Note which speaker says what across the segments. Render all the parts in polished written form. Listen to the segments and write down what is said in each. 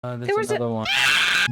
Speaker 1: There's another one.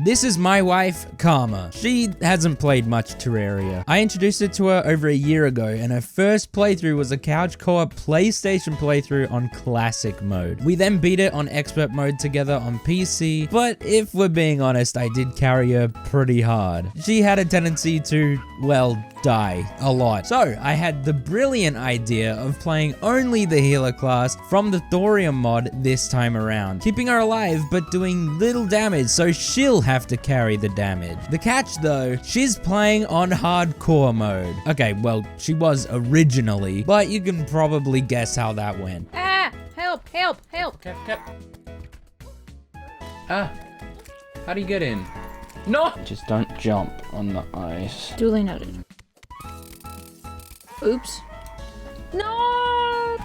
Speaker 2: This is my wife, Karma. She hasn't played much Terraria. I introduced it to her over a year ago, and her first playthrough was a couch co-op PlayStation playthrough on classic mode. We then beat it on expert mode together on PC, but if we're being honest, I did carry her pretty hard. She had a tendency to, well, die a lot. So I had the brilliant idea of playing only the healer class from the Thorium mod this time around, keeping her alive but doing little damage, so she'll have to carry the damage. The catch though, she's playing on hardcore mode. Okay, well, she was originally, but you can probably guess how that went.
Speaker 1: Ah! Help! Help! Help!
Speaker 3: Cap. Ah, how do you get in? No! Just don't jump on the ice.
Speaker 1: Duly noted. Oops. No!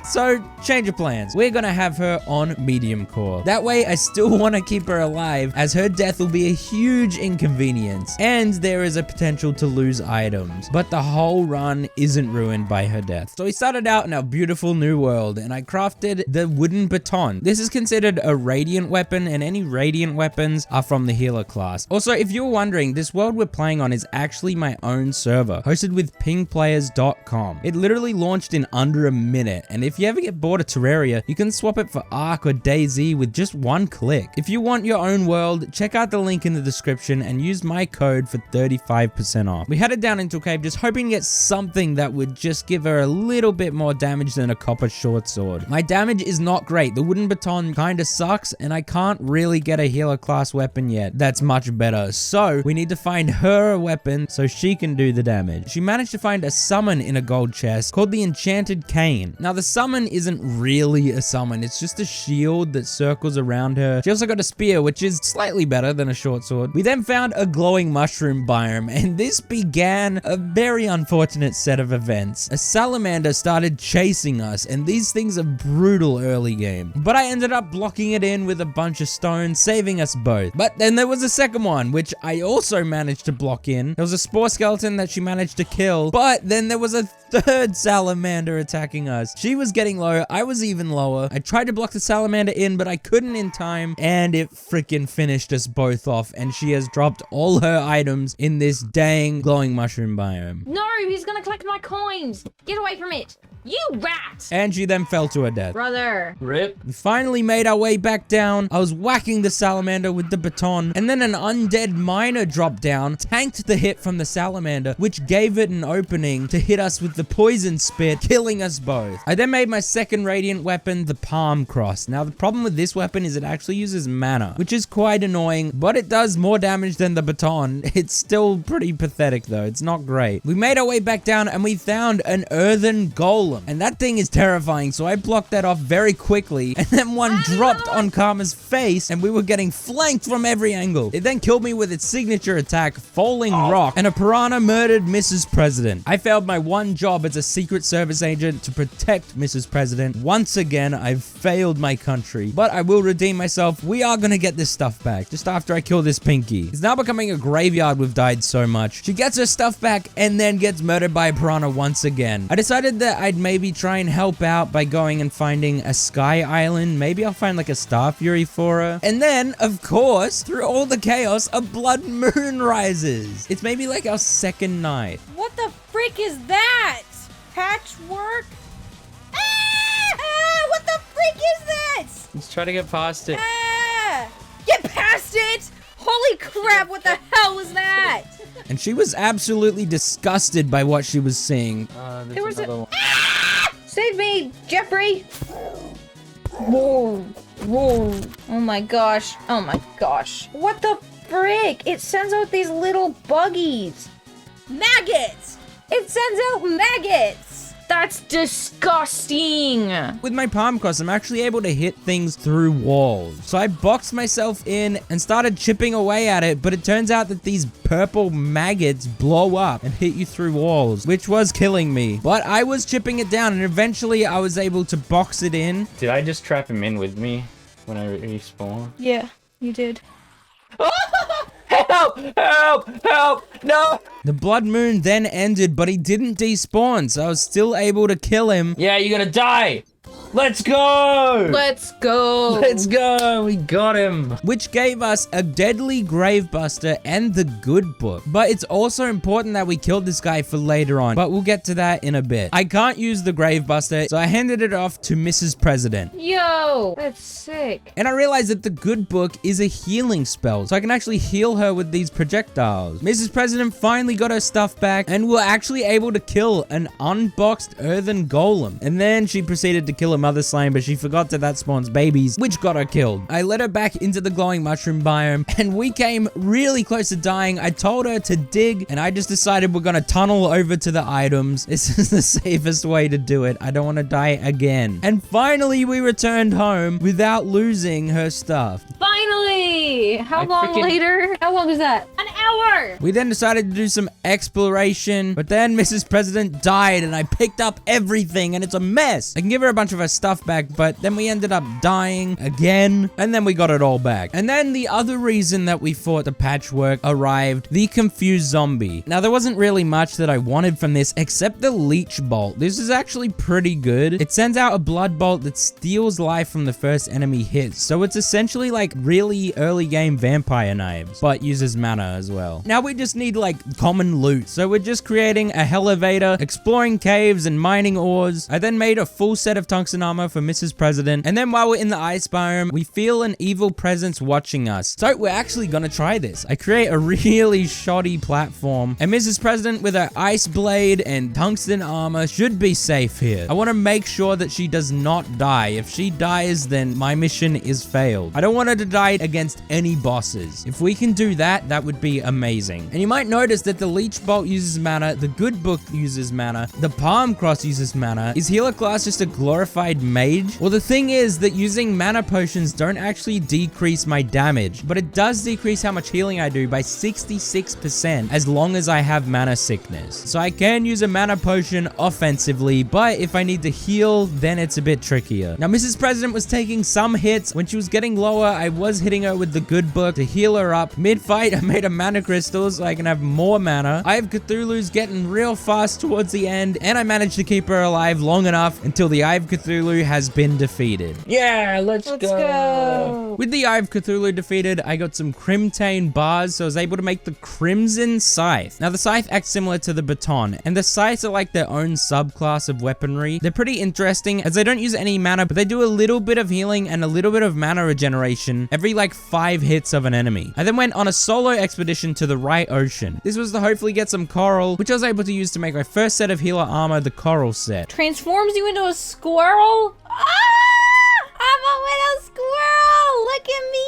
Speaker 2: So, change of plans. We're gonna have her on Mediumcore. That way, I still want to keep her alive, as her death will be a huge inconvenience, and there is a potential to lose items. But the whole run isn't ruined by her death. So we started out in our beautiful new world, and I crafted the wooden baton. This is considered a radiant weapon, and any radiant weapons are from the healer class. Also, if you're wondering, this world we're playing on is actually my own server, hosted with pingplayers.com. It literally launched in under a minute, and if you ever get bored of Terraria, you can swap it for Ark or DayZ with just one click. If you want your own world, check out the link in the description and use my code for 35% off. We headed down into a cave just hoping to get something that would just give her a little bit more damage than a copper short sword. My damage is not great. The wooden baton kinda sucks, and I can't really get a healer class weapon yet that's much better. So we need to find her a weapon so she can do the damage. She managed to find a summon in a gold chest called the Enchanted Cane. Now the summon isn't really a summon, it's just a shield that circles around her. She also got a spear, which is slightly better than a short sword. We then found a glowing mushroom biome, and this began a very unfortunate set of events. A salamander started chasing us, and these things are brutal early game. But I ended up blocking it in with a bunch of stones, saving us both. But then there was a second one, which I also managed to block in. There was a spore skeleton that she managed to kill, but then there was a third salamander attacking us. She was getting low, I was even lower. I tried to block the salamander in, but I couldn't in time, and it freaking finished us both off, and she has dropped all her items in this dang glowing mushroom biome.
Speaker 1: No, he's gonna collect my coins! Get away from it! You rat!
Speaker 2: And she then fell to her death.
Speaker 1: Brother.
Speaker 3: Rip.
Speaker 2: We finally made our way back down. I was whacking the salamander with the baton, and then an undead miner dropped down, tanked the hit from the salamander, which gave it an opening to hit us with the poison spit, killing us both. I then made my second radiant weapon, the palm cross. Now the problem with this weapon is it actually uses mana, which is quite annoying, but it does more damage than the baton. It's still pretty pathetic though, it's not great. We made our way back down and we found an earthen golem, and that thing is terrifying, so I blocked that off very quickly, and then one dropped on Karma's face, and we were getting flanked from every angle. It then killed me with its signature attack, Falling Rock, and a piranha murdered Mrs. President. I failed my one job as a Secret Service agent to protect Mrs. President. Once again, I've failed my country, but I will redeem myself. We are gonna get this stuff back, just after I kill this Pinky. It's now becoming a graveyard, we've died so much. She gets her stuff back, and then gets murdered by a piranha once again. I decided that I'd maybe try and help out by going and finding a sky island. Maybe I'll find like a star fury for her. And then, of course, through all the chaos, a blood moon rises. It's maybe like our second night.
Speaker 1: What the frick is that? Patchwork? Ah! What the frick is that?
Speaker 3: Let's try to get past it.
Speaker 1: Ah! Get past it! Holy crap, what the hell was that?
Speaker 2: And she was absolutely disgusted by what she was seeing.
Speaker 1: There was
Speaker 3: another one.
Speaker 1: Save me, Jeffrey! Whoa, whoa. Oh my gosh, oh my gosh. What the frick? It sends out these little buggies. Maggots! It sends out maggots! That's disgusting!
Speaker 2: With my palm cross, I'm actually able to hit things through walls. So I boxed myself in and started chipping away at it, but it turns out that these purple maggots blow up and hit you through walls, which was killing me. But I was chipping it down, and eventually I was able to box it in.
Speaker 3: Did I just trap him in with me when I respawn?
Speaker 1: Yeah, you did.
Speaker 3: Help! Help! Help! No!
Speaker 2: The blood moon then ended, but he didn't despawn, so I was still able to kill him.
Speaker 3: Yeah, you're gonna die! Let's go!
Speaker 1: Let's go.
Speaker 3: Let's go! We got him!
Speaker 2: Which gave us a deadly Gravebuster and the good book. But it's also important that we killed this guy for later on, but we'll get to that in a bit. I can't use the Gravebuster, so I handed it off to Mrs. President.
Speaker 1: Yo, that's sick.
Speaker 2: And I realized that the good book is a healing spell, so I can actually heal her with these projectiles. Mrs. President finally got her stuff back, and we're actually able to kill an unboxed earthen golem. And then she proceeded to kill a mother slime, but she forgot that spawns babies, which got her killed. I let her back into the glowing mushroom biome, and we came really close to dying. I told her to dig, and I just decided we're gonna tunnel over to the items. This is the safest way to do it. I don't want to die again. And finally, we returned home without losing her stuff.
Speaker 1: Finally! How long later? How long is that? An hour!
Speaker 2: We then decided to do some exploration, but then Mrs. President died, and I picked up everything, and it's a mess. I can give her a bunch of her stuff back, but then we ended up dying again, and then we got it all back. And then the other reason that we fought the patchwork arrived, the confused zombie. Now, there wasn't really much that I wanted from this except the leech bolt. This is actually pretty good. It sends out a blood bolt that steals life from the first enemy hit, so it's essentially like really early game vampire knives, but uses mana as well. Now we just need like common loot, so we're just creating a elevator, exploring caves and mining ores. I then made a full set of tungsten armor for Mrs. President, and then while we're in the ice biome, we feel an evil presence watching us. So we're actually gonna try this. I create a really shoddy platform, and Mrs. President with her ice blade and tungsten armor should be safe here. I want to make sure that she does not die. If she dies, then my mission is failed. I don't want her to die against any bosses. If we can do that, that would be amazing. And you might notice that the leech bolt uses mana, the good book uses mana, the palm cross uses mana. Is healer class just a glorified mage? Well, the thing is that using mana potions don't actually decrease my damage, but it does decrease how much healing I do by 66% as long as I have mana sickness. So I can use a mana potion offensively, but if I need to heal, then it's a bit trickier. Now, Mrs. President was taking some hits. When she was getting lower, I was hitting her with the good book to heal her up. Mid-fight, I made a mana crystal so I can have more mana. Eye of Cthulhu's getting real fast towards the end, and I managed to keep her alive long enough until the Eye of Cthulhu has been defeated.
Speaker 3: Yeah, let's go.
Speaker 2: With the Eye of Cthulhu defeated, I got some Crimtane bars, so I was able to make the Crimson Scythe. Now, the Scythe acts similar to the baton, and the Scythes are like their own subclass of weaponry. They're pretty interesting as they don't use any mana, but they do a little bit of healing and a little bit of mana regeneration every like 5 hits of an enemy. I then went on a solo expedition to the Right Ocean. This was to hopefully get some coral, which I was able to use to make my first set of healer armor, the coral set.
Speaker 1: Transforms you into a squirrel? I'm a little squirrel! Look at me!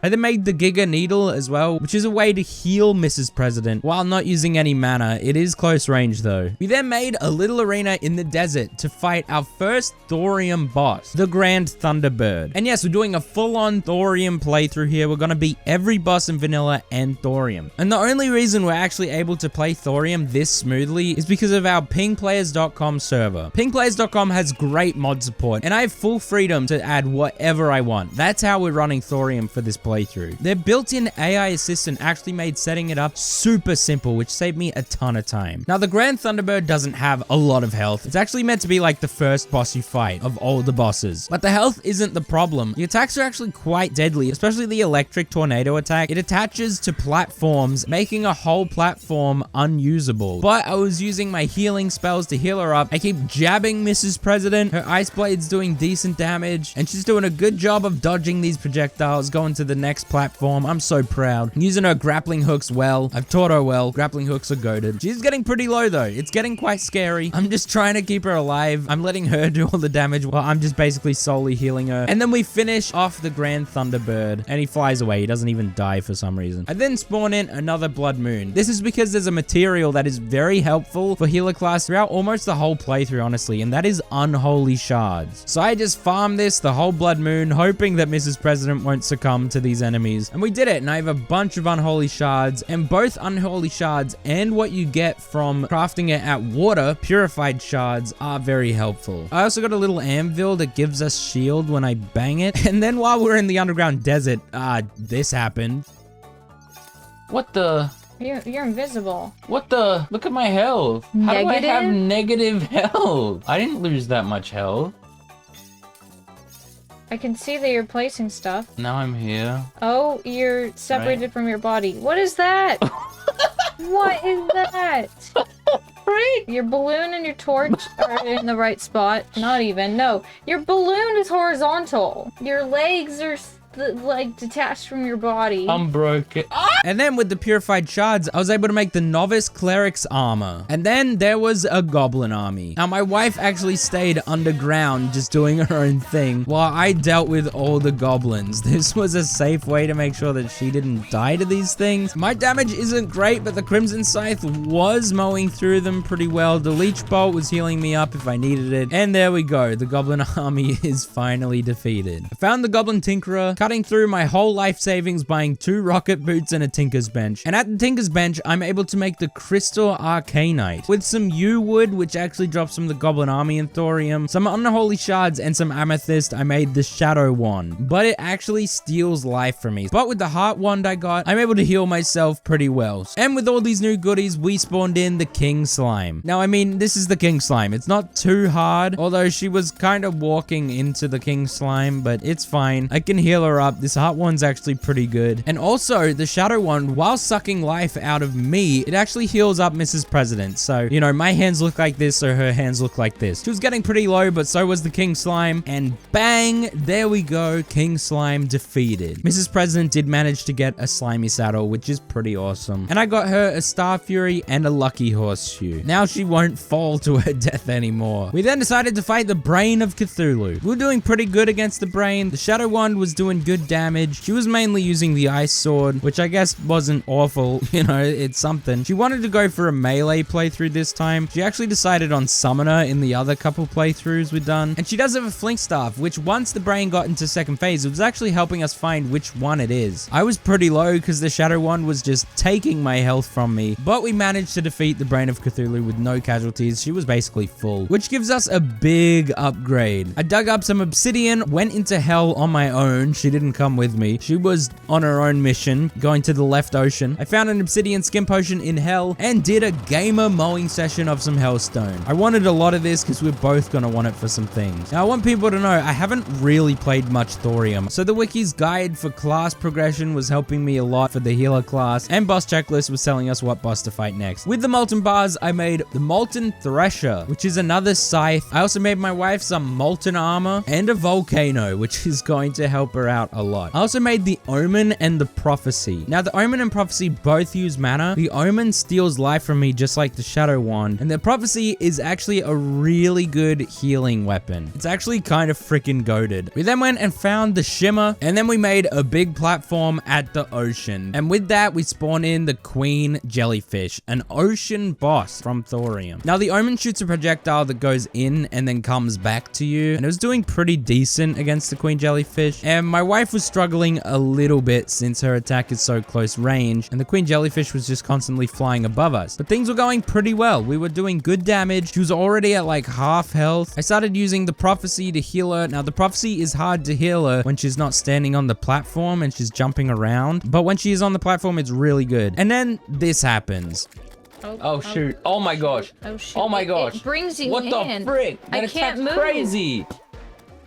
Speaker 2: I then made the Giga Needle as well, which is a way to heal Mrs. President while not using any mana. It is close range though. We then made a little arena in the desert to fight our first Thorium boss, the Grand Thunderbird. And yes, we're doing a full-on Thorium playthrough here. We're gonna beat every boss in vanilla and Thorium. And the only reason we're actually able to play Thorium this smoothly is because of our pingplayers.com server. Pingplayers.com has great mod support, and I have full freedom to add whatever I want. That's how we're running Thorium for this playthrough. Their built-in AI assistant actually made setting it up super simple, which saved me a ton of time. Now, the Grand Thunderbird doesn't have a lot of health. It's actually meant to be like the first boss you fight of all the bosses. But the health isn't the problem. The attacks are actually quite deadly, especially the electric tornado attack. It attaches to platforms, making a whole platform unusable. But I was using my healing spells to heal her up. I keep jabbing Mrs. President. Her ice blade's doing decent damage, and she's doing a good job of dodging these projectiles, going to the next platform. I'm so proud. Using her grappling hooks well. I've taught her well. Grappling hooks are goated. She's getting pretty low though. It's getting quite scary. I'm just trying to keep her alive. I'm letting her do all the damage while I'm just basically solely healing her. And then we finish off the Grand Thunderbird, and he flies away. He doesn't even die for some reason. I then spawn in another Blood Moon. This is because there's a material that is very helpful for healer class throughout almost the whole playthrough, honestly, and that is unholy shards. So I just farm this the whole Blood Moon, hoping that Mrs. President won't succumb to these enemies. And we did it, and I have a bunch of unholy shards, and both unholy shards and what you get from crafting it at water, purified shards, are very helpful. I also got a little anvil that gives us shield when I bang it. And then while we're in the underground desert, this happened.
Speaker 3: What the?
Speaker 1: You're invisible.
Speaker 3: What the? Look at my health. How do I have
Speaker 1: Negative?
Speaker 3: negative health? I didn't lose that much health.
Speaker 1: I can see that you're placing stuff.
Speaker 3: Now I'm here.
Speaker 1: Oh, you're separated from your body. What is that? What is that? Freak! Your balloon and your torch are in the right spot. Not even. No. Your balloon is horizontal. Your legs are like detached from your body.
Speaker 3: I'm broken.
Speaker 2: And then with the purified shards, I was able to make the novice cleric's armor. And then there was a goblin army. Now my wife actually stayed underground just doing her own thing while I dealt with all the goblins. This was a safe way to make sure that she didn't die to these things. My damage isn't great, but the Crimson Scythe was mowing through them pretty well. The Leech Bolt was healing me up if I needed it. And there we go. The goblin army is finally defeated. I found the goblin tinkerer, cutting through my whole life savings, buying 2 rocket boots and a tinker's bench. And at the tinker's bench, I'm able to make the crystal arcanite with some yew wood, which actually drops from the goblin army and thorium, some unholy shards, and some amethyst. I made the shadow wand, but it actually steals life from me. But with the heart wand I got, I'm able to heal myself pretty well. And with all these new goodies, we spawned in the king slime. Now, I mean, this is the king slime. It's not too hard, although she was kind of walking into the king slime, but it's fine. I can heal her up. This heart wand's actually pretty good. And also, the shadow wand, while sucking life out of me, it actually heals up Mrs. President. So, you know, my hands look like this, so her hands look like this. She was getting pretty low, but so was the king slime. And bang, there we go. King slime defeated. Mrs. President did manage to get a slimy saddle, which is pretty awesome. And I got her a star fury and a lucky horseshoe. Now she won't fall to her death anymore. We then decided to fight the brain of Cthulhu. We were doing pretty good against the brain. The shadow wand was doing good damage. She was mainly using the ice sword, which I guess wasn't awful. You know, it's something. She wanted to go for a melee playthrough this time. She actually decided on summoner in the other couple playthroughs we've done. And she does have a flink staff, which once the brain got into second phase, it was actually helping us find which one it is. I was pretty low because the shadow wand was just taking my health from me, but we managed to defeat the brain of Cthulhu with no casualties. She was basically full, which gives us a big upgrade. I dug up some obsidian, went into hell on my own. She didn't come with me. She was on her own mission, going to the left ocean. I found an obsidian skin potion in hell and did a gamer mowing session of some hellstone. I wanted a lot of this because we're both gonna want it for some things. Now I want people to know I haven't really played much thorium, so the wiki's guide for class progression was helping me a lot for the healer class, and boss checklist was telling us what boss to fight next. With the molten bars, I made the molten thresher, which is another scythe. I also made my wife some molten armor and a volcano, which is going to help her out a lot. I also made the omen and the prophecy. Now the omen and prophecy both use mana. The omen steals life from me just like the shadow wand, and the prophecy is actually a really good healing weapon. It's actually kind of freaking goated. We then went and found the shimmer, and then we made a big platform at the ocean, and with that we spawned in the queen jellyfish, an ocean boss from thorium. Now the omen shoots a projectile that goes in and then comes back to you, and it was doing pretty decent against the queen jellyfish, and my wife was struggling a little bit since her attack is so close range, and the queen jellyfish was just constantly flying above us. But things were going pretty well. We were doing good damage. She was already at like half health. I started using the prophecy to heal her. Now the prophecy is hard to heal her when she's not standing on the platform and she's jumping around, but when she is on the platform, it's really good. And then this happens.
Speaker 3: Oh shoot. Oh my gosh.
Speaker 1: Oh shoot.
Speaker 3: Oh my gosh.
Speaker 1: It brings you
Speaker 3: What
Speaker 1: in.
Speaker 3: the frick? That
Speaker 1: I can't move.
Speaker 3: crazy.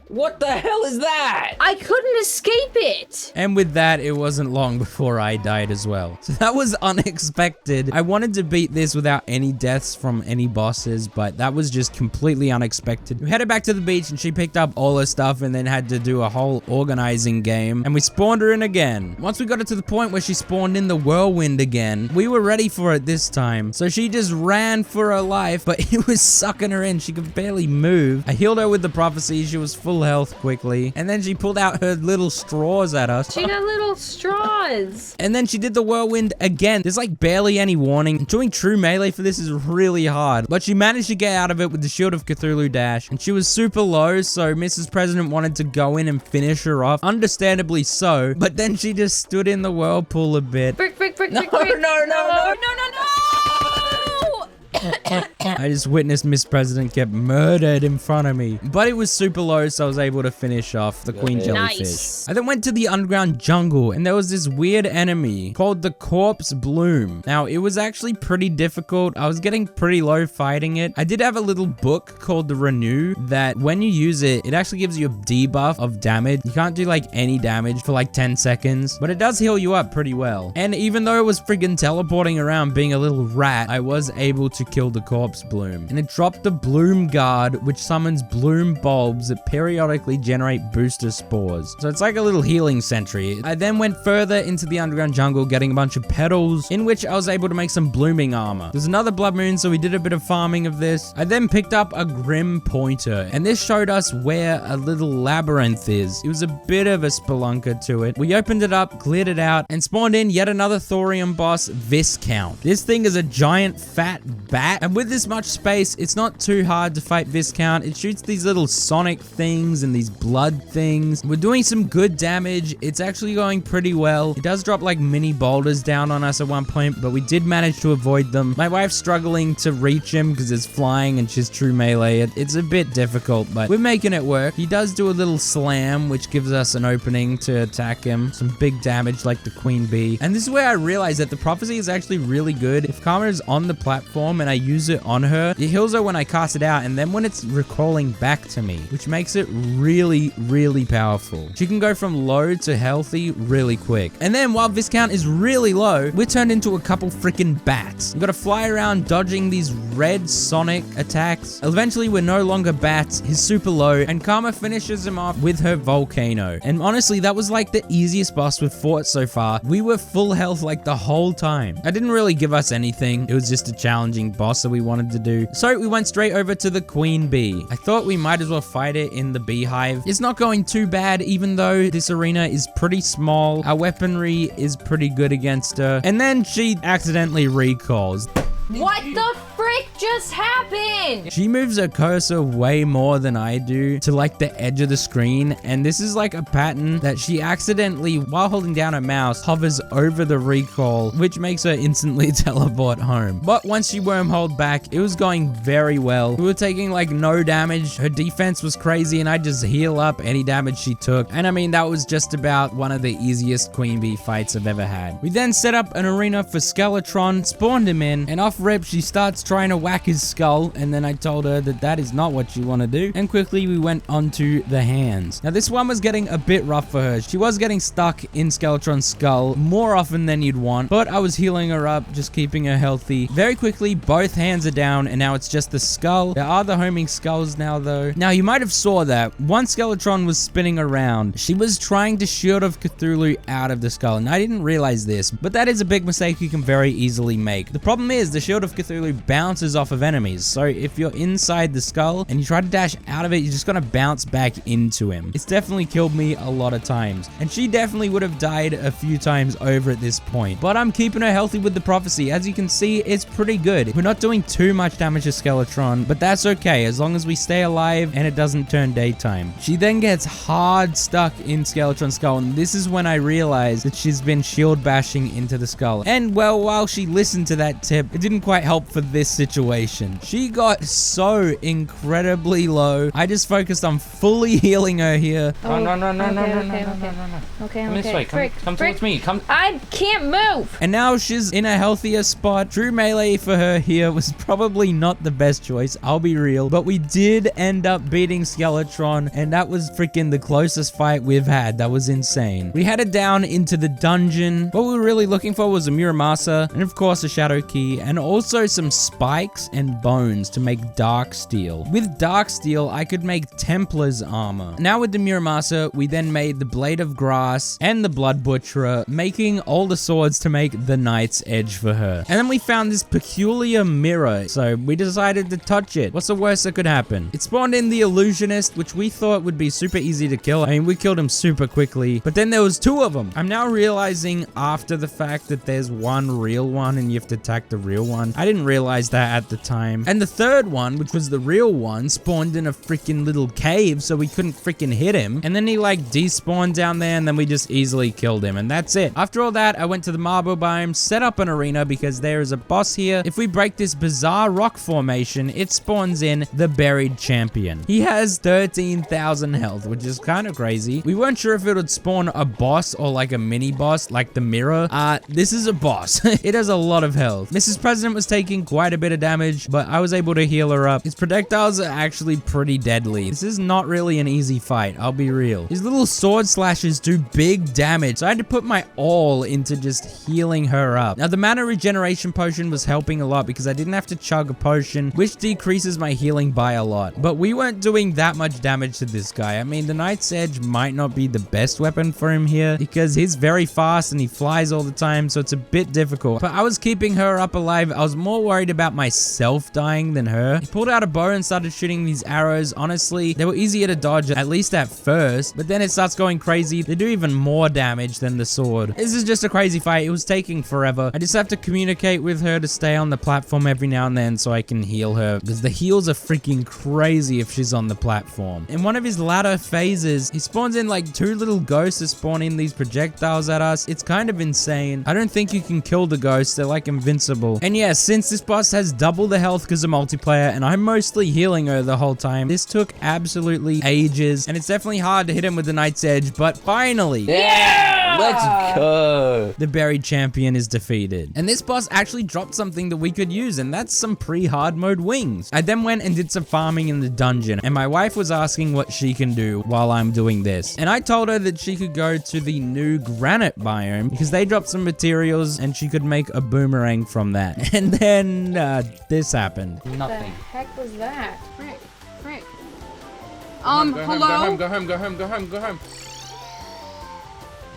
Speaker 3: What the hell is that?
Speaker 1: I couldn't escape it.
Speaker 2: And with that, it wasn't long before I died as well. So that was unexpected. I wanted to beat this without any deaths from any bosses, but that was just completely unexpected. We headed back to the beach and she picked up all her stuff and then had to do a whole organizing game, and we spawned her in again. Once we got it to the point where she spawned in the whirlwind again, we were ready for it this time. So she just ran for her life, but it was sucking her in. She could barely move. I healed her with the prophecy. She was full health quickly, and then she pulled out her little straws at us.
Speaker 1: She got little straws.
Speaker 2: And then she did the whirlwind again. There's like barely any warning. Doing true melee for this is really hard, but she managed to get out of it with the Shield of Cthulhu dash, and she was super low, so Mrs. President wanted to go in and finish her off, understandably so, but then she just stood in the whirlpool a bit.
Speaker 1: Frick, frick, frick,
Speaker 3: No,
Speaker 1: frick, frick.
Speaker 3: no, no, no.
Speaker 1: No, no, no.
Speaker 2: I just witnessed Miss President get murdered in front of me. But it was super low, so I was able to finish off the queen jellyfish.
Speaker 1: Nice.
Speaker 2: I then went to the underground jungle, and there was this weird enemy called the corpse bloom. Now, it was actually pretty difficult. I was getting pretty low fighting it. I did have a little book called the Renew that when you use it, it actually gives you a debuff of damage. You can't do like any damage for like 10 seconds, but it does heal you up pretty well. And even though it was friggin' teleporting around being a little rat, I was able to kill the corpse bloom. And it dropped the bloom guard, which summons bloom bulbs that periodically generate booster spores. So it's like a little healing sentry. I then went further into the underground jungle, getting a bunch of petals, in which I was able to make some blooming armor. There's another blood moon, so we did a bit of farming of this. I then picked up a grim pointer, and this showed us where a little labyrinth is. It was a bit of a spelunker to it. We opened it up, cleared it out, and spawned in yet another thorium boss, Viscount. This thing is a giant fat bat, and with this much space, it's not too hard to fight Viscount. It shoots these little sonic things and these blood things. We're doing some good damage. It's actually going pretty well. It does drop like mini boulders down on us at one point, but we did manage to avoid them. My wife's struggling to reach him because it's flying and she's true melee. It's a bit difficult, but we're making it work. He does do a little slam, which gives us an opening to attack him. Some big damage like the queen bee. And this is where I realized that the prophecy is actually really good. If Karma is on the platform and I use it on her, it heals her when I cast it out and then when it's recalling back to me, which makes it really, really powerful. She can go from low to healthy really quick. And then while Viscount is really low, we're turned into a couple freaking bats. We've got to fly around dodging these red sonic attacks. Eventually, we're no longer bats. He's super low and Karma finishes him off with her volcano. And honestly, that was like the easiest boss we've fought so far. We were full health like the whole time. I didn't really give us anything. It was just a challenging boss that we wanted to do. So we went straight over to the queen bee. I thought we might as well fight it in the beehive. It's not going too bad, even though this arena is pretty small. Our weaponry is pretty good against her. And then she accidentally recalls.
Speaker 1: What the frick just happened?
Speaker 2: She moves her cursor way more than I do to like the edge of the screen, and this is like a pattern that she accidentally, while holding down her mouse, hovers over the recall, which makes her instantly teleport home. But once she wormholed back, it was going very well. We were taking like no damage. Her defense was crazy, and I just heal up any damage she took. And I mean, that was just about one of the easiest queen bee fights I've ever had. We then set up an arena for Skeletron, spawned him in, and off rip, she starts trying to whack his skull, and then I told her that that is not what you want to do, and quickly we went onto the hands. Now this one was getting a bit rough for her. She was getting stuck in Skeletron's skull more often than you'd want, but I was healing her up, just keeping her healthy. Very quickly, both hands are down, and now it's just the skull. There are the homing skulls now though. Now you might have saw that one Skeletron was spinning around. She was trying to Shield of Cthulhu out of the skull, and I didn't realize this, but that is a big mistake you can very easily make. The problem is the Shield of Cthulhu bounces off of enemies, so if you're inside the skull and you try to dash out of it, you're just gonna bounce back into him. It's definitely killed me a lot of times, and she definitely would have died a few times over at this point, but I'm keeping her healthy with the prophecy. As you can see, it's pretty good. We're not doing too much damage to Skeletron, but that's okay as long as we stay alive and it doesn't turn daytime. She then gets hard stuck in Skeletron's skull, and this is when I realized that she's been shield bashing into the skull. And well, while she listened to that tip, it didn't quite help for this situation. She got so incredibly low. I just focused on fully healing her here.
Speaker 1: Oh,
Speaker 3: No.
Speaker 1: Okay,
Speaker 3: Come this way. Come towards me. Come.
Speaker 1: I can't move.
Speaker 2: And now she's in a healthier spot. True melee for her here was probably not the best choice, I'll be real. But we did end up beating Skeletron, and that was freaking the closest fight we've had. That was insane. We headed down into the dungeon. What we were really looking for was a Muramasa, and of course a Shadow Key, and also some spikes and bones to make dark steel. With dark steel, I could make Templar's armor. Now with the Muramasa, we then made the Blade of Grass and the Blood Butcherer, making all the swords to make the Knight's Edge for her. And then we found this peculiar mirror, so we decided to touch it. What's the worst that could happen? It spawned in the Illusionist, which we thought would be super easy to kill. I mean, we killed him super quickly, but then there was two of them. I'm now realizing after the fact that there's one real one and you have to attack the real one. I didn't realize realized that at the time. And the third one, which was the real one, spawned in a freaking little cave, so we couldn't freaking hit him. And then he like despawned down there, and then we just easily killed him, and that's it. After all that, I went to the marble biome, set up an arena because there is a boss here. If we break this bizarre rock formation, it spawns in the buried champion. He has 13,000 health, which is kind of crazy. We weren't sure if it would spawn a boss or like a mini boss, like the mirror. This is a boss. It has a lot of health. Mrs. President was taking quite a bit of damage, but I was able to heal her up. His projectiles are actually pretty deadly. This is not really an easy fight, I'll be real. His little sword slashes do big damage, so I had to put my all into just healing her up. Now, the mana regeneration potion was helping a lot because I didn't have to chug a potion, which decreases my healing by a lot. But we weren't doing that much damage to this guy. I mean, the Knight's Edge might not be the best weapon for him here because he's very fast and he flies all the time, so it's a bit difficult. But I was keeping her up alive. I was more worried about myself dying than her. He pulled out a bow and started shooting these arrows. Honestly, they were easier to dodge, at least at first, but then it starts going crazy. They do even more damage than the sword. This is just a crazy fight. It was taking forever. I just have to communicate with her to stay on the platform every now and then so I can heal her, because the heals are freaking crazy if she's on the platform. In one of his latter phases, he spawns in like 2 little ghosts that spawn in these projectiles at us. It's kind of insane. I don't think you can kill the ghosts. They're like invincible. And yeah, since this boss has double the health because of multiplayer, and I'm mostly healing her the whole time, this took absolutely ages, and it's definitely hard to hit him with the Knight's Edge, but finally,
Speaker 3: Yeah! Let's go!
Speaker 2: the buried champion is defeated. And this boss actually dropped something that we could use, and that's some pre-hard mode wings. I then went and did some farming in the dungeon, and my wife was asking what she can do while I'm doing this. And I told her that she could go to the new granite biome because they dropped some materials and she could make a boomerang from that. And then this happened.
Speaker 1: What the
Speaker 3: Nothing.
Speaker 1: heck was that?
Speaker 4: Frick.
Speaker 3: Go
Speaker 4: Hello?
Speaker 3: home, go home, go home, go home, go home.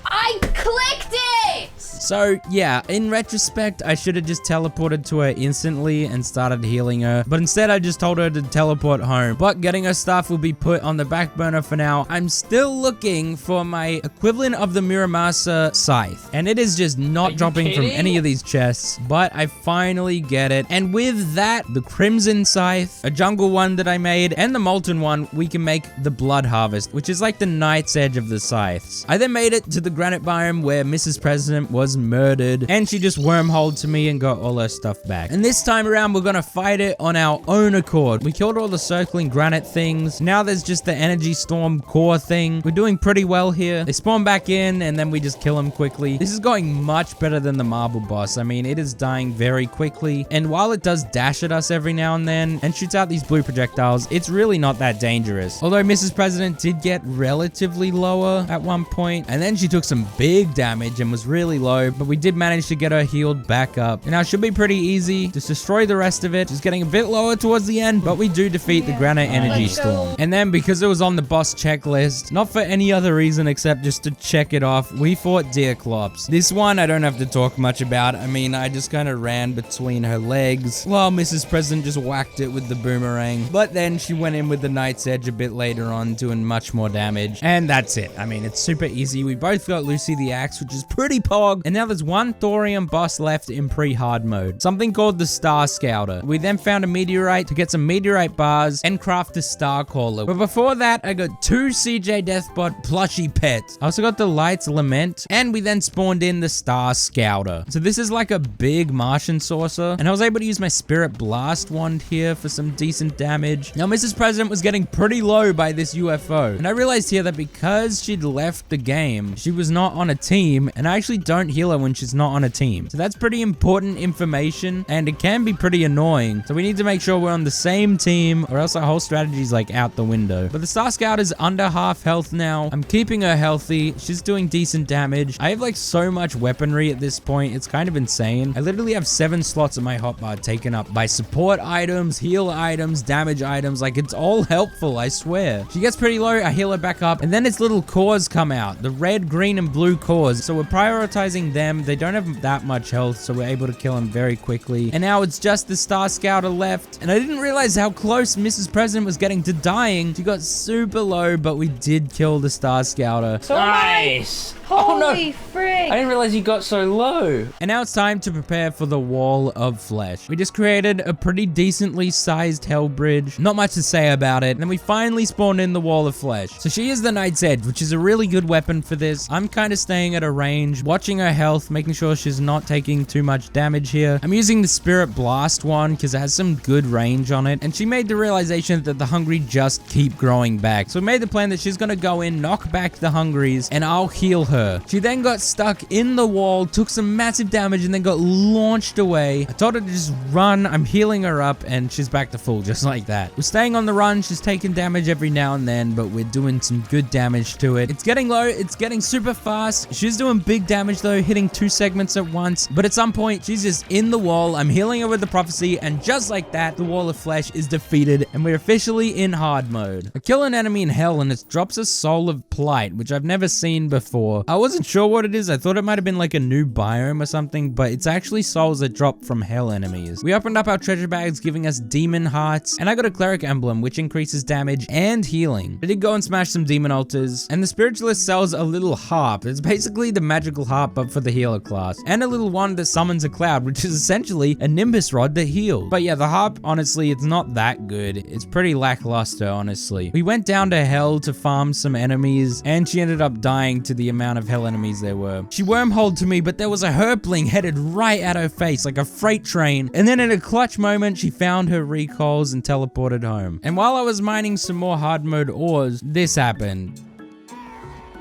Speaker 1: I clicked it!
Speaker 2: So yeah, in retrospect, I should have just teleported to her instantly and started healing her. But instead, I just told her to teleport home. But getting her stuff will be put on the back burner for now. I'm still looking for my equivalent of the Muramasa scythe. And it is just not dropping from any of these chests. But I finally get it. And with that, the Crimson Scythe, a jungle one that I made, and the Molten one, we can make the Blood Harvest, which is like the Knight's Edge of the scythes. I then made it to the granite biome where Mrs. President was murdered, and she just wormholed to me and got all her stuff back. And this time around, we're gonna fight it on our own accord. We killed all the circling granite things. Now there's just the energy storm core thing. We're doing pretty well here. They spawn back in, and then we just kill them quickly. This is going much better than the marble boss. I mean, it is dying very quickly, and while it does dash at us every now and then and shoots out these blue projectiles, it's really not that dangerous. Although Mrs. President did get relatively lower at one point, and then she took some big damage and was really low, but we did manage to get her healed back up. And now it should be pretty easy. Just destroy the rest of it. Just getting a bit lower towards the end, but we do defeat the granite energy storm. And then because it was on the boss checklist, not for any other reason except just to check it off, we fought Deerclops. This one I don't have to talk much about. I mean, I just kind of ran between her legs while Mrs. President just whacked it with the boomerang. But then she went in with the Knight's Edge a bit later on, doing much more damage. And that's it. I mean, it's super easy. We both got Lucy the Axe, which is pretty pog. And now there's one Thorium boss left in pre-hard mode, something called the Star Scouter. We then found a meteorite to get some meteorite bars and craft the Star Caller. But before that, I got 2 CJ DEATHBOT plushie pets. I also got the Light's Lament, and we then spawned in the Star Scouter. So this is like a big Martian saucer, and I was able to use my Spirit Blast wand here for some decent damage. Now, Mrs. President was getting pretty low by this UFO, and I realized here that because she'd left the game, she was not on a team, and I actually don't heal her when she's not on a team. So that's pretty important information, and it can be pretty annoying. So we need to make sure we're on the same team, or else our whole strategy is like out the window. But the Star Scout is under half health now. I'm keeping her healthy. She's doing decent damage. I have like so much weaponry at this point. It's kind of insane. I literally have 7 slots of my hotbar taken up by support items, heal items, damage items. Like, it's all helpful, I swear. She gets pretty low. I heal her back up, and then its little cores come out. The red, green, and blue cores. So we're prioritizing them. They don't have that much health, so we're able to kill them very quickly. And now it's just the Star Scouter left. And I didn't realize how close Mrs. President was getting to dying. She got super low, but we did kill the Star Scouter.
Speaker 1: So
Speaker 3: Nice!
Speaker 1: Holy frick!
Speaker 3: I didn't realize you got so low.
Speaker 2: And now it's time to prepare for the wall of flesh. We just created a pretty decently sized hell bridge. Not much to say about it. And then we finally spawned in the wall of flesh. So she is the Knight's Edge, which is a really good weapon for this. I'm kind of staying at a range, watching her health, making sure she's not taking too much damage here. I'm using the Spirit Blast one because it has some good range on it. And she made the realization that the hungry just keep growing back. So we made the plan that she's going to go in, knock back the hungries, and I'll heal her. She then got stuck in the wall, took some massive damage, and then got launched away. I told her to just run. I'm healing her up, and she's back to full just like that. We're staying on the run. She's taking damage every now and then, but we're doing some good damage to it. It's getting low. It's getting super fast. She's doing big damage though, hitting 2 segments at once. But at some point, she's just in the wall. I'm healing her with the prophecy, and just like that, the wall of flesh is defeated, and we're officially in hard mode. I kill an enemy in hell, and it drops a soul of plight, which I've never seen before. I wasn't sure what it is. I thought it might have been like a new biome or something, but it's actually souls that drop from hell enemies. We opened up our treasure bags, giving us demon hearts, and I got a cleric emblem, which increases damage and healing. I did go and smash some demon altars, and the spiritualist sells a little harp. It's basically the magical harp, but for the healer class, and a little wand that summons a cloud, which is essentially a nimbus rod that heals. But yeah, the harp, honestly, it's not that good. It's pretty lackluster, honestly. We went down to hell to farm some enemies, and she ended up dying to the amount of hell enemies there were. She wormholed to me, but there was a herpling headed right at her face like a freight train, and then in a clutch moment, she found her recalls and teleported home. And while I was mining some more hard mode ores, this happened.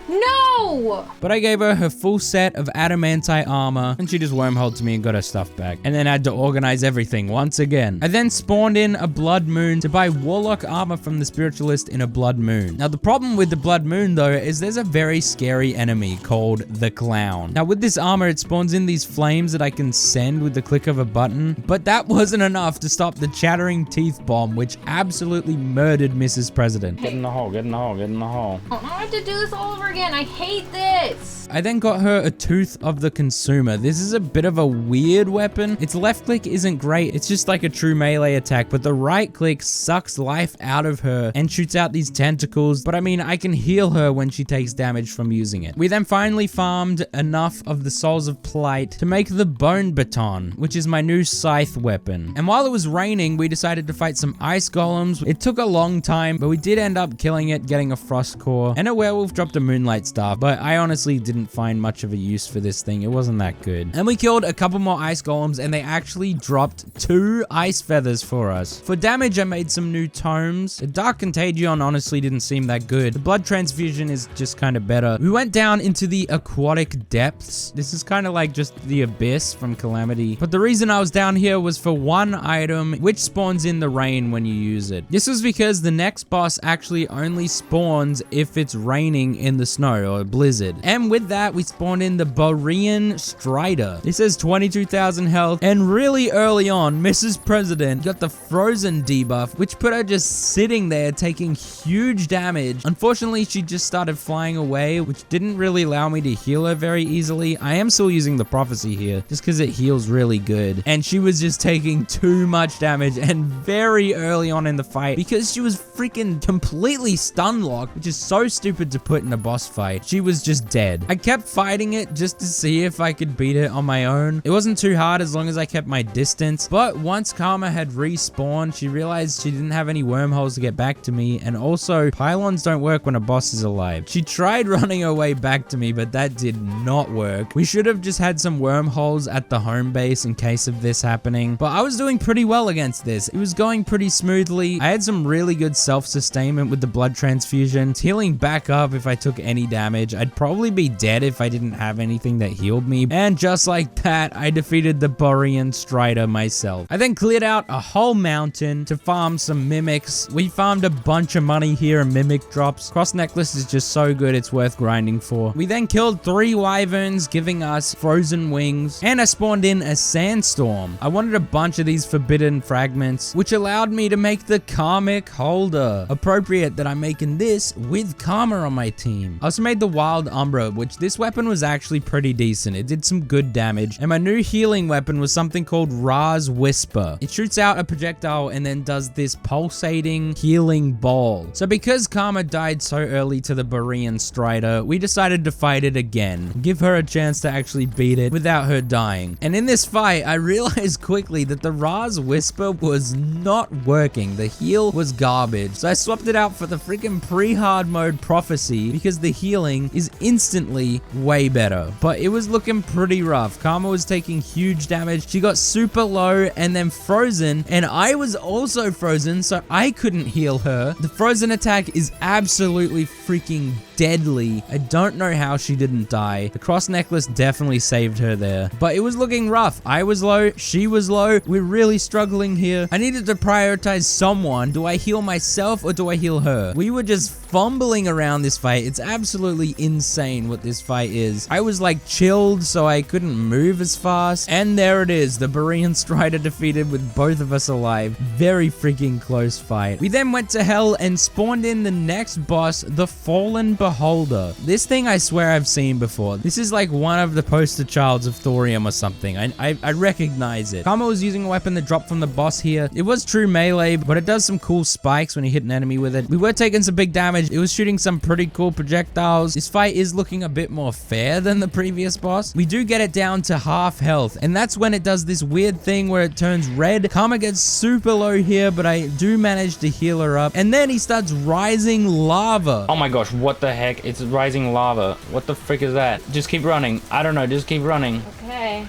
Speaker 1: No!
Speaker 2: But I gave her full set of adamantite armor, and she just wormholed to me and got her stuff back. And then had to organize everything once again. I then spawned in a blood moon to buy warlock armor from the spiritualist in a blood moon. Now the problem with the blood moon though is there's a very scary enemy called the clown. Now with this armor, it spawns in these flames that I can send with the click of a button, but that wasn't enough to stop the chattering teeth bomb, which absolutely murdered Mrs. President.
Speaker 3: Get in the hole, get in the hole, get in the hole.
Speaker 1: I have to do this all over again. I hate this.
Speaker 2: I then got her a Tooth of the Consumer. This is a bit of a weird weapon. Its left click isn't great. It's just like a true melee attack, but the right click sucks life out of her and shoots out these tentacles. But I mean, I can heal her when she takes damage from using it. We then finally farmed enough of the Souls of Plight to make the Bone Baton, which is my new scythe weapon. And while it was raining, we decided to fight some ice golems. It took a long time, but we did end up killing it, getting a frost core, and a werewolf dropped a moonlight staff, but I honestly didn't find much of a use for this thing. It wasn't that good. And we killed a couple more ice golems, and they actually dropped 2 ice feathers for us. For damage, I made some new tomes. The Dark Contagion honestly didn't seem that good. The Blood Transfusion is just kind of better. We went down into the aquatic depths. This is kind of like just the abyss from Calamity. But the reason I was down here was for one item, which spawns in the rain when you use it. This was because the next boss actually only spawns if it's raining in the snow or a blizzard. And with that, we spawned in the Borean Strider. This has 22,000 health, and really early on, Mrs. President got the frozen debuff, which put her just sitting there taking huge damage. Unfortunately, she just started flying away, which didn't really allow me to heal her very easily. I am still using the prophecy here, just because it heals really good. And she was just taking too much damage, and very early on in the fight, because she was freaking completely stun locked, which is so stupid to put in a boss fight, she was just dead. I kept fighting it just to see if I could beat it on my own. It wasn't too hard as long as I kept my distance, but once Karma had respawned, she realized she didn't have any wormholes to get back to me, and also pylons don't work when a boss is alive. She tried running her way back to me, but that did not work. We should have just had some wormholes at the home base in case of this happening, but I was doing pretty well against this. It was going pretty smoothly. I had some really good self-sustainment with the blood transfusion. It's healing back up if I took any damage. I'd probably be dead if I didn't have anything that healed me, and just like that, I defeated the Borean Strider myself. I then cleared out a whole mountain to farm some mimics. We farmed a bunch of money here in mimic drops. Cross necklace is just so good, it's worth grinding for. We then killed 3 wyverns, giving us frozen wings, and I spawned in a sandstorm. I wanted a bunch of these forbidden fragments, which allowed me to make the karmic holder. Appropriate that I'm making this with karma on my team. I also made the Wild Umbra, which this weapon was actually pretty decent. It did some good damage. And my new healing weapon was something called Ra's Whisper. It shoots out a projectile and then does this pulsating healing ball. So because Karma died so early to the Borean Strider, we decided to fight it again. Give her a chance to actually beat it without her dying. And in this fight, I realized quickly that the Ra's Whisper was not working. The heal was garbage. So I swapped it out for the freaking pre-hard mode Prophecy because the healing is instantly way better. But it was looking pretty rough. Karma was taking huge damage. She got super low and then frozen, and I was also frozen, so I couldn't heal her. The frozen attack is absolutely freaking deadly. I don't know how she didn't die. The cross necklace definitely saved her there, but it was looking rough. I was low, she was low. We're really struggling here. I needed to prioritize someone. Do I heal myself or do I heal her? We were just fumbling around this fight. It's absolutely insane what this fight is. I was like chilled, so I couldn't move as fast. And there it is, the Borean Strider defeated with both of us alive. Very freaking close fight. We then went to hell and spawned in the next boss, the Fallen Beholder. This thing I swear I've seen before. This is like one of the poster childs of Thorium or something. I recognize it. Karma was using a weapon that dropped from the boss here. It was true melee, but it does some cool spikes when you hit an enemy with it. We were taking some big damage. It was shooting some pretty cool projectiles. This fight is looking a bit more fair than the previous boss. We do get it down to half health, and that's when it does this weird thing where it turns red. Karma gets super low here, but I do manage to heal her up, and then he starts rising lava.
Speaker 3: Oh my gosh, what the heck? It's rising lava. What the frick is that? Just keep running. I don't know, just keep running.
Speaker 1: Okay.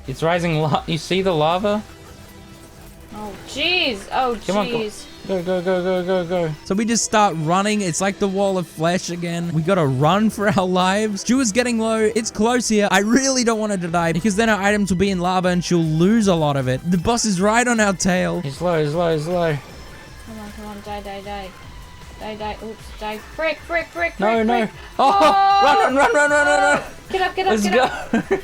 Speaker 3: It's rising lava. You see the lava?
Speaker 1: Oh, jeez. Oh,
Speaker 3: Come on,
Speaker 1: jeez.
Speaker 3: Go, go, go, go, go, go.
Speaker 2: So we just start running. It's like the wall of flesh again. We gotta run for our lives. Ju is getting low. It's close here. I really don't want her to die because then our items will be in lava and she'll lose a lot of it. The boss is right on our tail.
Speaker 3: He's low, he's low, he's low.
Speaker 1: Come on, die, die, die. Die, die, oops, die. Frick, frick, frick,
Speaker 3: No,
Speaker 1: frick,
Speaker 3: no.
Speaker 1: frick.
Speaker 3: Oh, run, run, run, run, run, run.
Speaker 1: Get up, get up,
Speaker 3: Let's
Speaker 1: get
Speaker 3: go.
Speaker 1: up.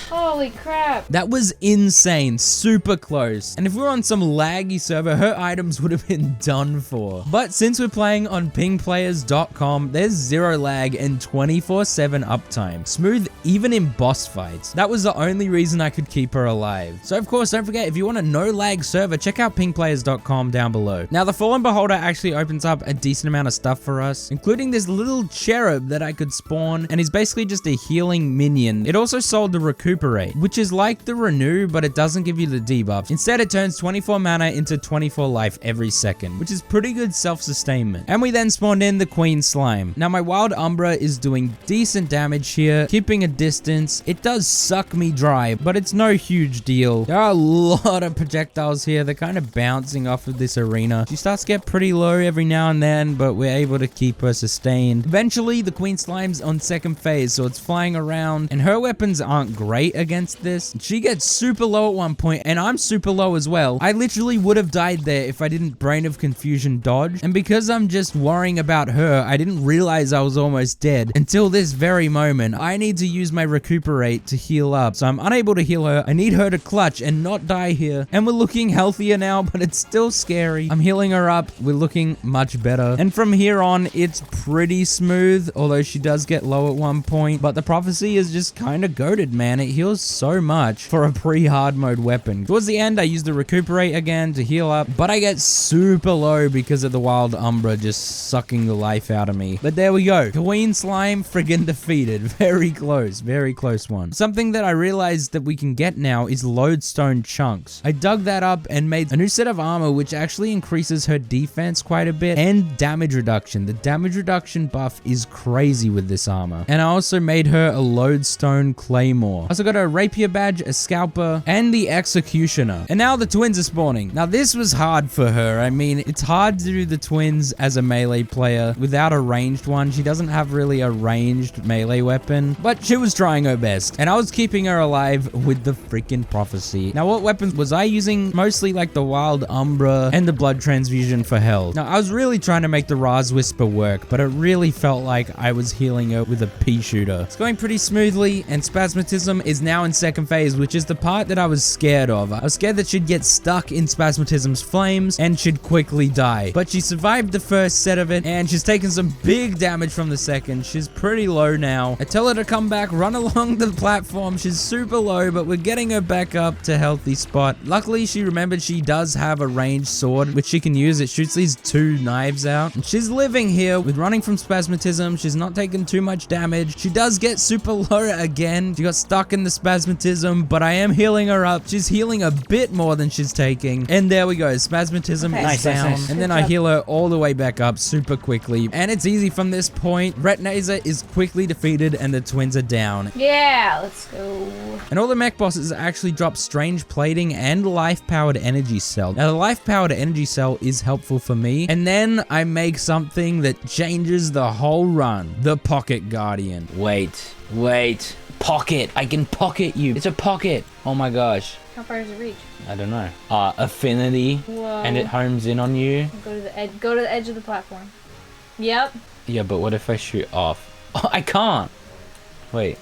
Speaker 1: Holy crap.
Speaker 2: That was insane. Super close. And if we were on some laggy server, her items would have been done for. But since we're playing on pingplayers.com, there's zero lag and 24/7 uptime. Smooth even in boss fights. That was the only reason I could keep her alive. So of course, don't forget, if you want a no lag server, check out pingplayers.com down below. Now the Fallen Beholder actually opens up a decent amount of stuff for us, including this little cherub that I could spawn, and he's basically just a healing minion. It also sold the Recuperate, which is like the Renew, but it doesn't give you the debuff. Instead, it turns 24 mana into 24 life every second, which is pretty good self-sustainment. And we then spawned in the Queen Slime. Now my Wild Umbra is doing decent damage here, keeping a distance. It does suck me dry, but it's no huge deal. There are a lot of projectiles here. They're kind of bouncing off of this arena. She starts to get pretty low every now and then, but we're able to keep her sustained. Eventually, the Queen Slime's on second phase, so it's flying around, and her weapons aren't great against this. She gets super low at one point, and I'm super low as well. I literally would have died there if I didn't Brain of Confusion dodge, and because I'm just worrying about her, I didn't realize I was almost dead until this very moment. I need to use my Recuperate to heal up, so I'm unable to heal her. I need her to clutch and not die here, and we're looking healthier now, but it's still scary. I'm healing her up. We're looking much better, and from here on, it's pretty smooth, although she does get low at one point, but the Prophecy is just kind of goated, man. It heals so much for a pre-hard mode weapon. Towards the end, I use the Recuperate again to heal up, but I get super low because of the Wild Umbra just sucking the life out of me. But there we go. Queen Slime friggin' defeated. Very close one. Something that I realized that we can get now is Lodestone Chunks. I dug that up and made a new set of armor, which actually increases her defense quite a bit and damage reduction. The damage reduction buff is crazy with this armor. And I also made her a Lodestone Claymore. I also got a Rapier badge, a Scalper, and the Executioner. And now the twins are spawning. Now this was hard for her. I mean, it's hard to do the twins as a melee player without a ranged one. She doesn't have really a ranged melee weapon, but she was trying her best. And I was keeping her alive with the freaking Prophecy. Now what weapons was I using? Mostly like the Wild Umbra and the Blood Transfusion for health. Now I was really trying to make the Ra's Whisper work, but it really felt like I was healing her with a pea shooter. It's going pretty smoothly, and Spasmatism is is now in second phase, which is the part that I was scared of. I was scared that she'd get stuck in Spasmatism's flames and she'd quickly die. But she survived the first set of it, and she's taken some big damage from the second. She's pretty low now. I tell her to come back, run along the platform. She's super low, but we're getting her back up to healthy spot. Luckily, she remembered she does have a ranged sword, which she can use. It shoots these 2 knives out. And she's living here with running from Spasmatism. She's not taking too much damage. She does get super low again. She got stuck in the Spasmatism, but I am healing her up. She's healing a bit more than she's taking. And there we go. Spasmatism is down.
Speaker 3: Nice.
Speaker 2: And then I heal her all the way back up super quickly. And it's easy from this point. Retinazer is quickly defeated and the twins are down.
Speaker 1: Yeah, let's go.
Speaker 2: And all the mech bosses actually drop strange plating and life-powered energy cell. Now, the life-powered energy cell is helpful for me. And then I make something that changes the whole run. The Pocket Guardian.
Speaker 3: Wait. Pocket. I can pocket you. It's a pocket. Oh my gosh.
Speaker 1: How far does it reach?
Speaker 3: I don't know. Affinity.
Speaker 1: Whoa.
Speaker 3: And it homes in on you.
Speaker 1: Go to the edge. Go to the edge of the platform. Yep.
Speaker 3: Yeah, but what if I shoot off? Oh, I can't. Wait.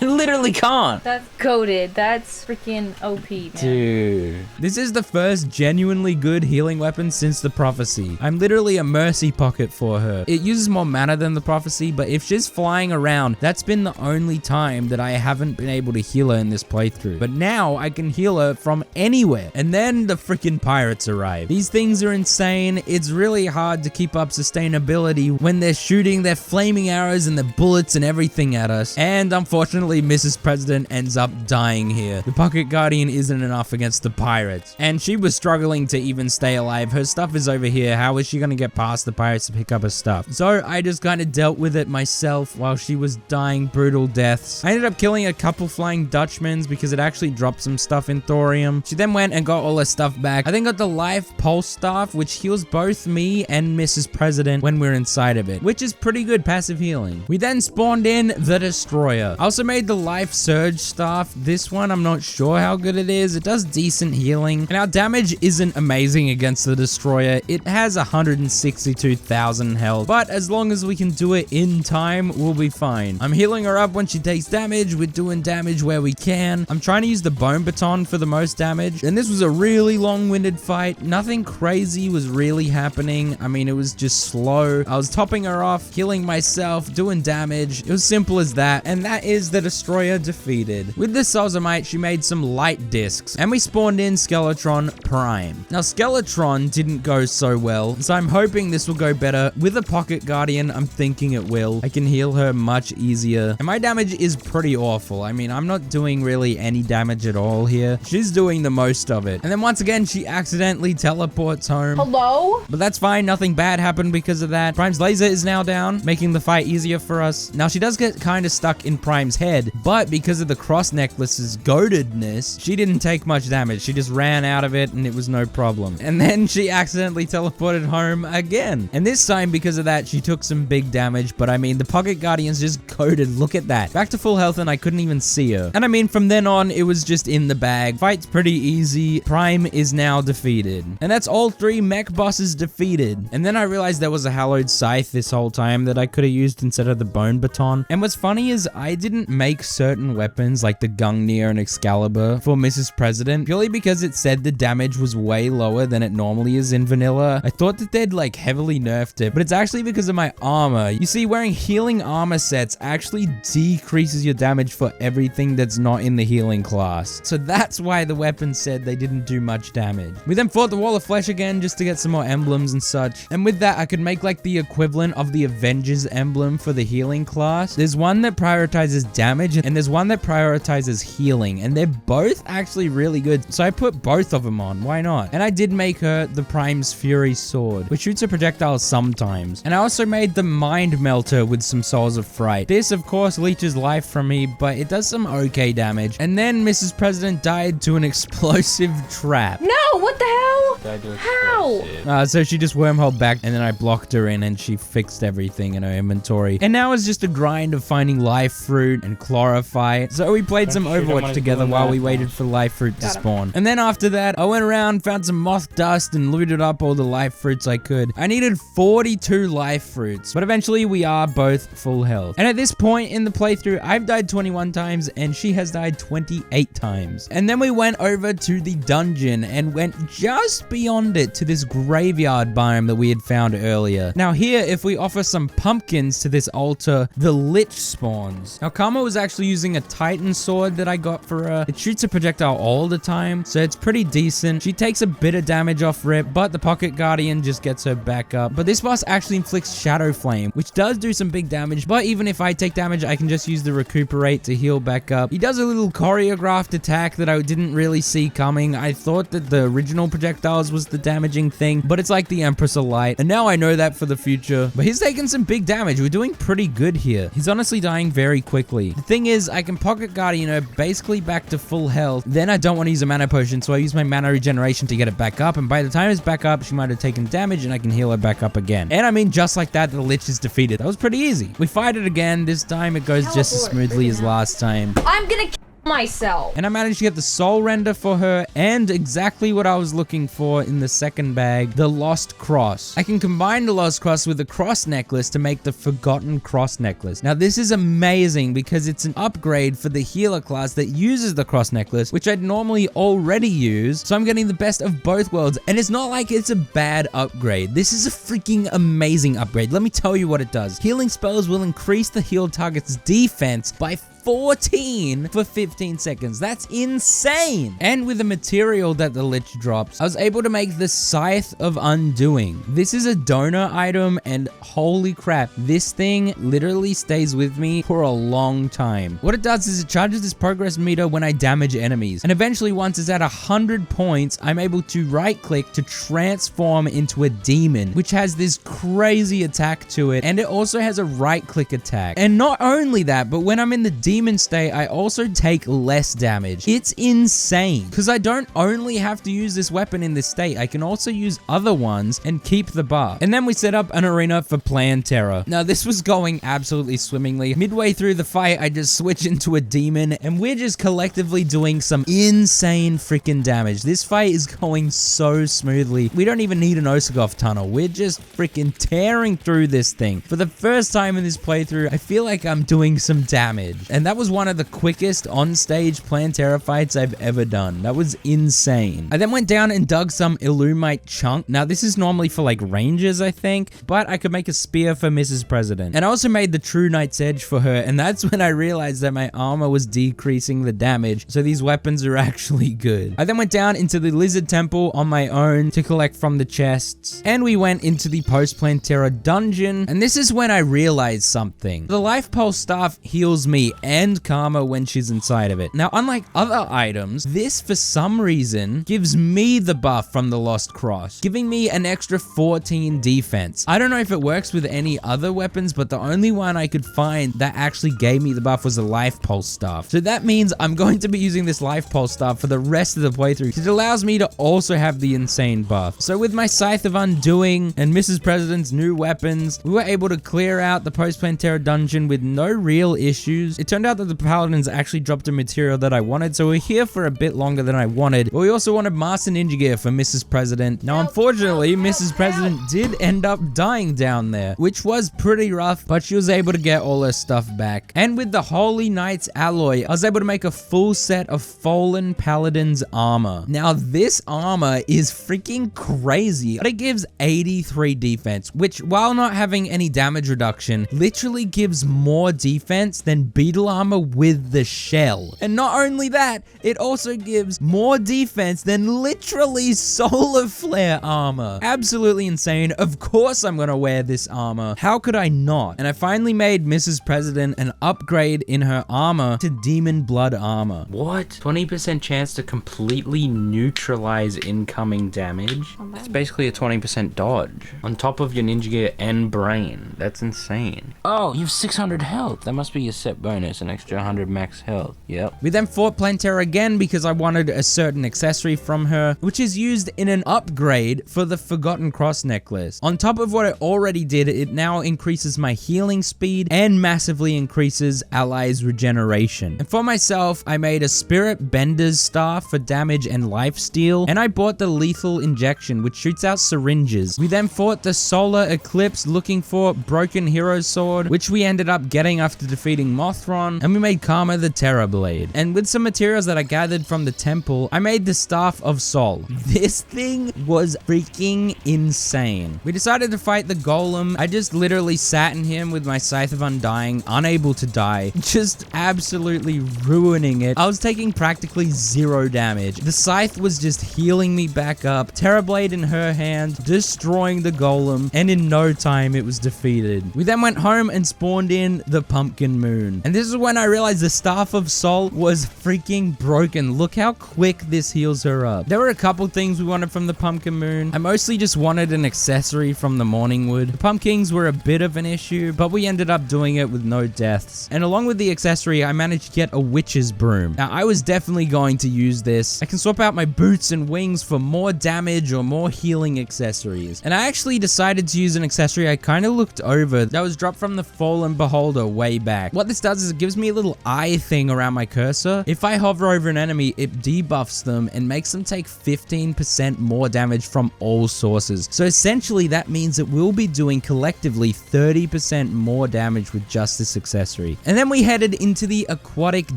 Speaker 3: I literally can't.
Speaker 1: That's coded. That's freaking OP, man.
Speaker 3: Dude.
Speaker 2: This is the first genuinely good healing weapon since the Prophecy. I'm literally a mercy pocket for her. It uses more mana than the Prophecy, but if she's flying around, that's been the only time that I haven't been able to heal her in this playthrough. But now I can heal her from anywhere. And then the freaking pirates arrive. These things are insane. It's really hard to keep up sustainability when they're shooting their flaming arrows and their bullets and everything at us. And unfortunately, Mrs. President ends up dying here. The Pocket Guardian isn't enough against the pirates. And she was struggling to even stay alive. Her stuff is over here. How is she going to get past the pirates to pick up her stuff? So I just kind of dealt with it myself while she was dying brutal deaths. I ended up killing a couple flying Dutchmans because it actually dropped some stuff in Thorium. She then went and got all her stuff back. I then got the Life Pulse Staff, which heals both me and Mrs. President when we're inside of it, which is pretty good passive healing. We then spawned in the Destroyer. I also made the Life Surge Staff. This one, I'm not sure how good it is. It does decent healing. And our damage isn't amazing against the Destroyer. It has 162,000 health. But as long as we can do it in time, we'll be fine. I'm healing her up when she takes damage. We're doing damage where we can. I'm trying to use the Bone Baton for the most damage. And this was a really long-winded fight. Nothing crazy was really happening. I mean, it was just slow. I was topping her off, healing myself, doing damage. It was simple as that. And that is the Destroyer defeated. With the Sozomite, she made some light discs, and we spawned in Skeletron Prime. Now, Skeletron didn't go so well, so I'm hoping this will go better. With a Pocket Guardian, I'm thinking it will. I can heal her much easier, and my damage is pretty awful. I mean, I'm not doing really any damage at all here. She's doing the most of it. And then once again, she accidentally teleports home.
Speaker 1: Hello?
Speaker 2: But that's fine. Nothing bad happened because of that. Prime's laser is now down, making the fight easier for us. Now, she does get kind of stuck in Prime's head, but because of the cross necklace's goatedness, she didn't take much damage. She just ran out of it and it was no problem. And then she accidentally teleported home again. And this time, because of that, she took some big damage. But I mean, the Pocket Guardian's just goated. Look at that. Back to full health and I couldn't even see her. And I mean, from then on, it was just in the bag. Fight's pretty easy. Prime is now defeated. And that's all 3 mech bosses defeated. And then I realized there was a hallowed scythe this whole time that I could have used instead of the bone baton. And what's funny is I didn't make certain weapons like the Gungnir and Excalibur for Mrs. President purely because it said the damage was way lower than it normally is in vanilla. I thought that they'd like heavily nerfed it, but it's actually because of my armor. You see, wearing healing armor sets actually decreases your damage for everything that's not in the healing class. So that's why the weapon said they didn't do much damage. We then fought the Wall of Flesh again just to get some more emblems and such. And with that, I could make like the equivalent of the Avengers emblem for the healing class. There's one that prioritizes damage and there's one that prioritizes healing, and they're both actually really good. So I put both of them on. Why not? And I did make her the Prime's Fury Sword, which shoots a projectile sometimes. And I also made the Mind Melter with some Souls of Fright. This, of course, leeches life from me, but it does some okay damage. And then Mrs. President died to an explosive trap.
Speaker 1: No, what the hell?
Speaker 3: Did I do
Speaker 1: How?
Speaker 3: explosive?
Speaker 2: So she just wormholed back, and then I blocked her in, and she fixed everything in her inventory. And now it's just a grind of finding life fruit and chlorophyte. So we played some
Speaker 3: shoot, I'm
Speaker 2: Overwatch
Speaker 3: gonna
Speaker 2: together
Speaker 3: do
Speaker 2: while
Speaker 3: that
Speaker 2: we
Speaker 3: now.
Speaker 2: waited for life fruit to
Speaker 1: Got him.
Speaker 2: spawn. And then after that, I went around, found some moth dust, and looted up all the life fruits I could. I needed 42 life fruits, but eventually we are both full health. And at this point in the playthrough, I've died 21 times, and she has died 28 times. And then we went over to the dungeon and went just beyond it to this graveyard biome that we had found earlier. Now here, if we offer some pumpkins to this altar, the Lich spawns. Now Karma was actually using a Titan sword that I got for her. It shoots a projectile all the time, so it's pretty decent. She takes a bit of damage off rip, but the Pocket Guardian just gets her back up. But this boss actually inflicts Shadow Flame, which does do some big damage, but even if I take damage, I can just use the Recuperate to heal back up. He does a little choreographed attack that I didn't really see coming. I thought that the original projectiles was the damaging thing, but it's like the Empress of Light, and now I know that for the future. But he's taking some big damage. We're doing pretty good here. He's honestly dying very quickly. The thing is, I can Pocket Guardian her basically back to full health. Then I don't want to use a mana potion, so I use my mana regeneration to get it back up, and by the time it's back up, she might have taken damage, and I can heal her back up again. And I mean, just like that, the Lich is defeated. That was pretty easy. We fight it again. This time it goes just as smoothly as last time.
Speaker 1: I'm gonna kill myself.
Speaker 2: And I managed to get the soul render for her and exactly what I was looking for in the second bag, the Lost Cross. I can combine the Lost Cross with the Cross Necklace to make the Forgotten Cross Necklace. Now this is amazing because it's an upgrade for the healer class that uses the Cross Necklace, which I'd normally already use. So I'm getting the best of both worlds, and it's not like it's a bad upgrade. This is a freaking amazing upgrade. Let me tell you what it does. Healing spells will increase the healed target's defense by 14 for 15 seconds. That's insane. And with the material that the Lich drops, I was able to make the Scythe of Undoing. This is a donor item, and holy crap, this thing literally stays with me for a long time. What it does is it charges this progress meter when I damage enemies, and eventually once it's at 100 points, I'm able to right click to transform into a demon, which has this crazy attack to it, and it also has a right click attack. And not only that, but when I'm in the demon state, I also take less damage. It's insane because I don't only have to use this weapon in this state, I can also use other ones and keep the buff. And then we set up an arena for Plan Terror. Now this was going absolutely swimmingly. Midway through the fight, I just switch into a demon and we're just collectively doing some insane freaking damage. This fight is going so smoothly. We don't even need an Osagov tunnel. We're just freaking tearing through this thing. For the first time in this playthrough, I feel like I'm doing some damage. And that was one of the quickest on-stage Plan Terror fights I've ever done. That was insane. I then went down and dug some Illumite chunk. Now this is normally for like rangers, I think, but I could make a spear for Mrs. President. And I also made the True Knight's Edge for her, and that's when I realized that my armor was decreasing the damage, so these weapons are actually good. I then went down into the Lizard Temple on my own to collect from the chests, and we went into the Post-Plan Terror dungeon, and this is when I realized something. The Life Pulse Staff heals me and Karma when she's inside of it. Now, unlike other items, this for some reason gives me the buff from the Lost Cross, giving me an extra 14 defense. I don't know if it works with any other weapons, but the only one I could find that actually gave me the buff was the Life Pulse Staff. So that means I'm going to be using this Life Pulse Staff for the rest of the playthrough because it allows me to also have the insane buff. So with my Scythe of Undoing and Mrs. President's new weapons, we were able to clear out the Post-Plan Terror dungeon with no real issues. It turned out that the Paladins actually dropped a material that I wanted, so we're here for a bit longer than I wanted. But we also wanted Master Ninja Gear for Mrs. President. Now, unfortunately, Mrs. President did end up dying down there, which was pretty rough, but she was able to get all her stuff back. And with the Holy Knight's Alloy, I was able to make a full set of Fallen Paladin's armor. Now, this armor is freaking crazy, but it gives 83 defense, which, while not having any damage reduction, literally gives more defense than Beetle armor with the shell. And not only that, it also gives more defense than literally Solar Flare armor. Absolutely insane. Of course I'm gonna wear this armor. How could I not? And I finally made Mrs. President an upgrade in her armor to Demon Blood armor.
Speaker 3: What? 20% chance to completely neutralize incoming damage? It's basically a 20% dodge. On top of your ninja gear and brain. That's insane. Oh, you have 600 health. That must be your set bonus. an extra 100 max health. Yep.
Speaker 2: We then fought Plantera again because I wanted a certain accessory from her, which is used in an upgrade for the Forgotten Cross necklace. On top of what it already did, it now increases my healing speed and massively increases allies' regeneration. And for myself, I made a Spirit Bender's staff for damage and lifesteal, and I bought the Lethal Injection, which shoots out syringes. We then fought the Solar Eclipse looking for Broken Hero's Sword, which we ended up getting after defeating Mothron, and we made Karma the Terror Blade. And with some materials that I gathered from the temple, I made the Staff of Sol. This thing was freaking insane. We decided to fight the Golem. I just literally sat in him with my Scythe of Undying, unable to die, just absolutely ruining it. I was taking practically 0 damage. The Scythe was just healing me back up, Terrorblade in her hand, destroying the Golem, and in no time it was defeated. We then went home and spawned in the Pumpkin Moon. And this is when I realized the Staff of Sol was freaking broken. Look how quick this heals her up. There were a couple things we wanted from the Pumpkin Moon. I mostly just wanted an accessory from the Morning Wood. The pumpkins were a bit of an issue, but we ended up doing it with no deaths. And along with the accessory, I managed to get a Witch's Broom. Now, I was definitely going to use this. I can swap out my boots and wings for more damage or more healing accessories. And I actually decided to use an accessory I kind of looked over that was dropped from the Fallen Beholder way back. What this does is it gives me a little eye thing around my cursor. If I hover over an enemy, it debuffs them and makes them take 15% more damage from all sources. So essentially that means it will be doing collectively 30% more damage with just this accessory. And then we headed into the Aquatic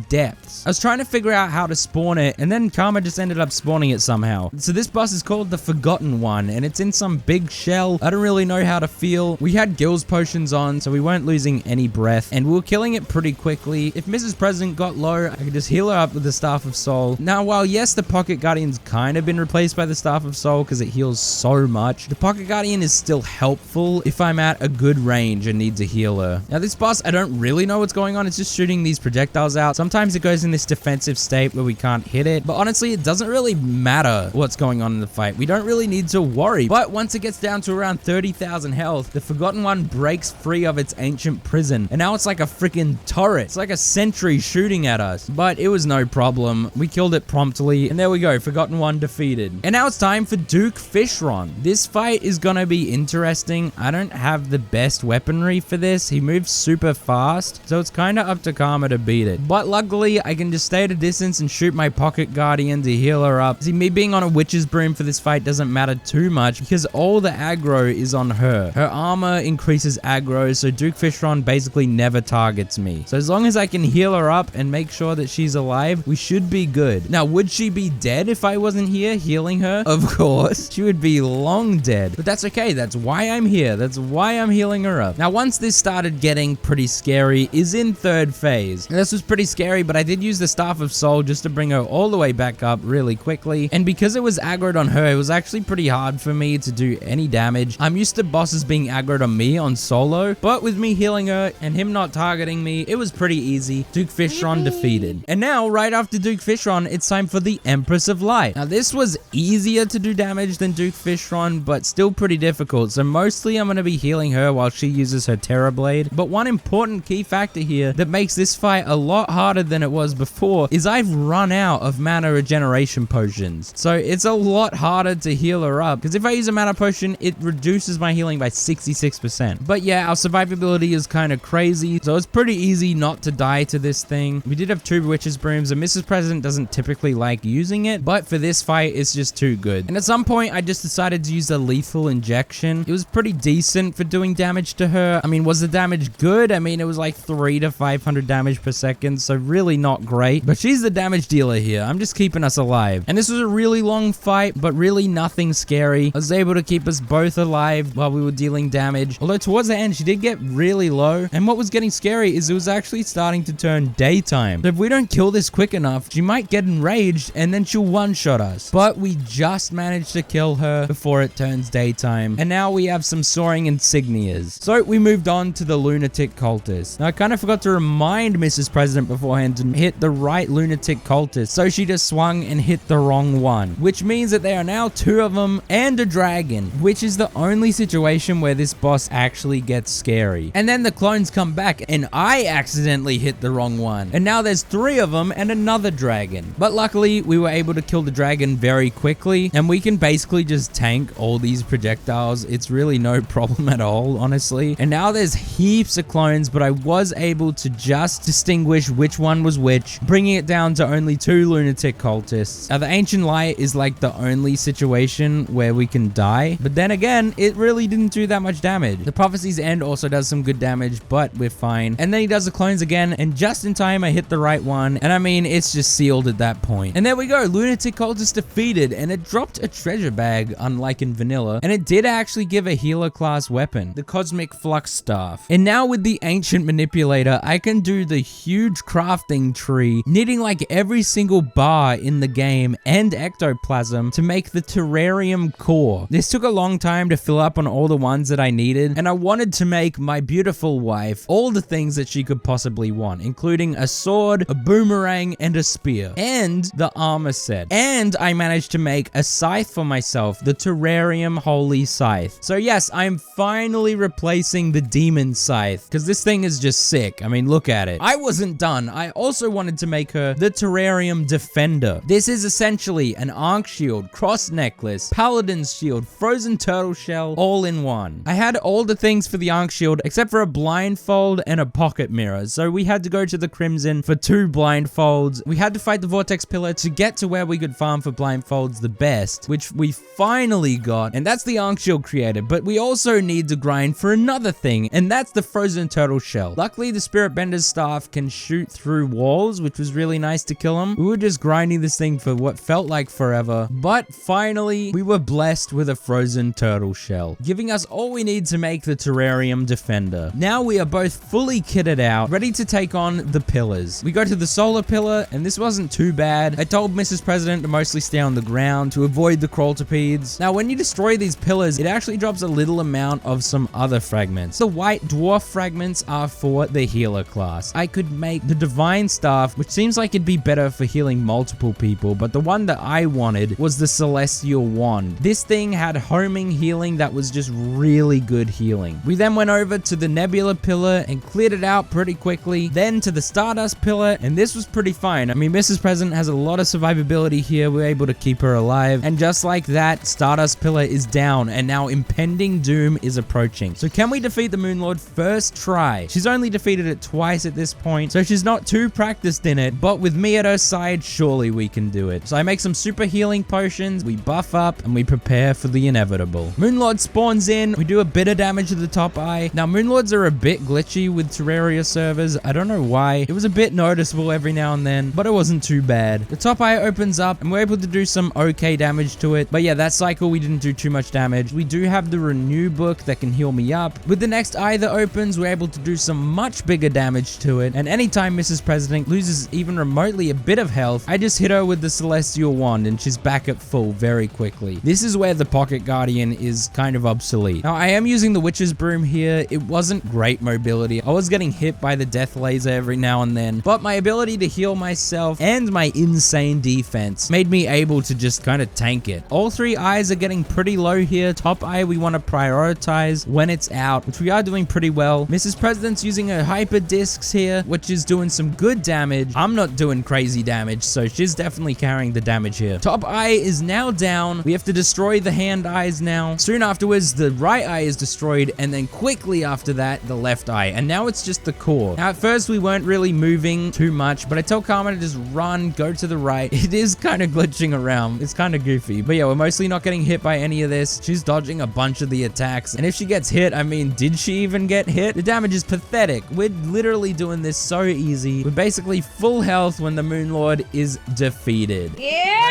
Speaker 2: Depths. I was trying to figure out how to spawn it, and then Karma just ended up spawning it somehow. So this boss is called the Forgotten One, and it's in some big shell. I don't really know how to feel. We had Gills potions on, so we weren't losing any breath, and we were killing it pretty quickly. If Mrs. President got low, I could just heal her up with the Staff of Sol. Now, while yes, the Pocket Guardian's kind of been replaced by the Staff of Sol because it heals so much, the Pocket Guardian is still helpful if I'm at a good range and need to heal her. Now, this boss, I don't really know what's going on. It's just shooting these projectiles out. Sometimes it goes in this defensive state where we can't hit it, but honestly, it doesn't really matter what's going on in the fight. We don't really need to worry. But once it gets down to around 30,000 health, the Forgotten One breaks free of its ancient prison, and now it's like a freaking turret. It's like a sentry shooting at us, but it was no problem. We killed it promptly, and there we go, Forgotten One defeated. And now it's time for Duke Fishron. This fight is gonna be interesting. I don't have the best weaponry for this. He moves super fast, so it's kind of up to Karma to beat it. But luckily, I can just stay at a distance and shoot my Pocket Guardian to heal her up. See, me being on a Witch's Broom for this fight doesn't matter too much because all the aggro is on her. Her armor increases aggro, so Duke Fishron basically never targets me. So as long as I can heal her up and make sure that she's alive, we should be good. Now, would she be dead if I wasn't here healing her? Of course. She would be long dead, but that's okay. That's why I'm here. That's why I'm healing her up. Now, once this started getting pretty scary is in 3rd phase. Now, this was pretty scary, but I did use the Staff of Sol just to bring her all the way back up really quickly. And because it was aggroed on her, it was actually pretty hard for me to do any damage. I'm used to bosses being aggroed on me on solo, but with me healing her and him not targeting me, it was pretty easy. Duke Fishron defeated. And now, right after Duke Fishron, it's time for the Empress of Light. Now, this was easier to do damage than Duke Fishron, but still pretty difficult. So mostly I'm going to be healing her while she uses her Terror Blade. But one important key factor here that makes this fight a lot harder than it was before is I've run out of mana regeneration potions. So it's a lot harder to heal her up because if I use a mana potion, it reduces my healing by 66%. But yeah, our survivability is kind of crazy. So it's pretty easy not to die to this thing. We did have 2 Witch's Brooms, and Mrs. President doesn't typically like using it, but for this fight, it's just too good. And at some point, I just decided to use the Lethal Injection. It was pretty decent for doing damage to her. I mean, was the damage good? I mean, it was like 300 to 500 damage per second, so really not great. But she's the damage dealer here. I'm just keeping us alive. And this was a really long fight, but really nothing scary. I was able to keep us both alive while we were dealing damage. Although towards the end, she did get really low. And what was getting scary is it was actually starting to turn daytime. So if we don't kill this quick enough, she might get enraged and then she'll one-shot us. But we just managed to kill her before it turns daytime. And now we have some soaring insignias. So we moved on to the Lunatic Cultist. Now I kind of forgot to remind Mrs. President beforehand to hit the right Lunatic Cultist. So she just swung and hit the wrong one. Which means that there are now 2 of them and a dragon. Which is the only situation where this boss actually gets scary. And then the clones come back and I accidentally accidentally hit the wrong one. And now there's 3 of them and another dragon. But luckily, we were able to kill the dragon very quickly, and we can basically just tank all these projectiles. It's really no problem at all, honestly. And now there's heaps of clones, but I was able to just distinguish which one was which, bringing it down to only 2 lunatic cultists. Now, the Ancient Light is like the only situation where we can die, but then again, it really didn't do that much damage. The Prophecy's End also does some good damage, but we're fine. And then he does the clones again, and just in time, I hit the right one. And I mean, it's just sealed at that point. And there we go, lunatic cultist defeated, and it dropped a treasure bag, unlike in vanilla, and it did actually give a healer class weapon, the Cosmic Flux Staff. And now with the Ancient Manipulator, I can do the huge crafting tree, knitting like every single bar in the game and ectoplasm to make the Terrarium core. This took a long time to fill up on all the ones that I needed, and I wanted to make my beautiful wife all the things that she could possibly want, including a sword, a boomerang, and a spear, and the armor set. And I managed to make a scythe for myself, the Terrarium Holy Scythe. So yes, I'm finally replacing the Demon Scythe, because this thing is just sick. I mean, look at it. I wasn't done. I also wanted to make her the Terrarium Defender. This is essentially an Ankh Shield, Cross Necklace, Paladin's Shield, Frozen Turtle Shell, all in one. I had all the things for the Ankh Shield, except for a blindfold and a pocket mirror, so we had to go to the Crimson for 2 blindfolds. We had to fight the Vortex Pillar to get to where we could farm for blindfolds the best, which we finally got, and that's the Ankh Shield created. But we also need to grind for another thing, and that's the Frozen Turtle Shell. Luckily, the Spirit Bender's staff can shoot through walls, which was really nice to kill him. We were just grinding this thing for what felt like forever, but finally, we were blessed with a Frozen Turtle Shell, giving us all we need to make the Terrarium Defender. Now we are both fully kitted out, ready to take on the pillars. We go to the Solar Pillar, and this wasn't too bad. I told Mrs. President to mostly stay on the ground to avoid the crawltipedes. Now, when you destroy these pillars, it actually drops a little amount of some other fragments. The White Dwarf fragments are for the healer class. I could make the Divine Staff, which seems like it'd be better for healing multiple people, but the one that I wanted was the Celestial Wand. This thing had homing healing that was just really good healing. We then went over to the Nebula Pillar and cleared it out pretty quickly, then to the Stardust Pillar, and this was pretty fine. I mean, Mrs. President has a lot of survivability here. We're able to keep her alive, and just like that, Stardust Pillar is down, and now impending doom is approaching. So can we defeat the Moonlord? First try. She's only defeated it twice at this point, so she's not too practiced in it, but with me at her side, surely we can do it. So I make some super healing potions, we buff up, and we prepare for the inevitable. Moonlord spawns in, we do a bit of damage to the top eye. Now, Moonlords are a bit glitchy with Terraria servers. I don't know why. It was a bit noticeable every now and then, but it wasn't too bad. The top eye opens up, and we're able to do some okay damage to it. But yeah, that cycle, we didn't do too much damage. We do have the Renew book that can heal me up. With the next eye that opens, we're able to do some much bigger damage to it. And anytime Mrs. President loses even remotely a bit of health, I just hit her with the Celestial Wand, and she's back at full very quickly. This is where the Pocket Guardian is kind of obsolete. Now, I am using the Witch's Broom here. It wasn't great mobility. I was getting hit by the Death Laser every now and then, but my ability to heal myself and my insane defense made me able to just kind of tank it. All 3 eyes are getting pretty low here. Top eye we want to prioritize when it's out, which we are doing pretty well. Mrs. President's using her Hyper Discs here, which is doing some good damage. I'm not doing crazy damage, so she's definitely carrying the damage here. Top eye is now down. We have to destroy the hand eyes now. Soon afterwards, the right eye is destroyed, and then quickly after that, the left eye. And now it's just the core. Now, at first, we weren't really moving too much, but I tell Karma to just run, go to the right. It is kind of glitching around. It's kind of goofy. But yeah, we're mostly not getting hit by any of this. She's dodging a bunch of the attacks. And if she gets hit, I mean, did she even get hit? The damage is pathetic. We're literally doing this so easy. We're basically full health when the Moonlord is defeated.
Speaker 1: Yeah!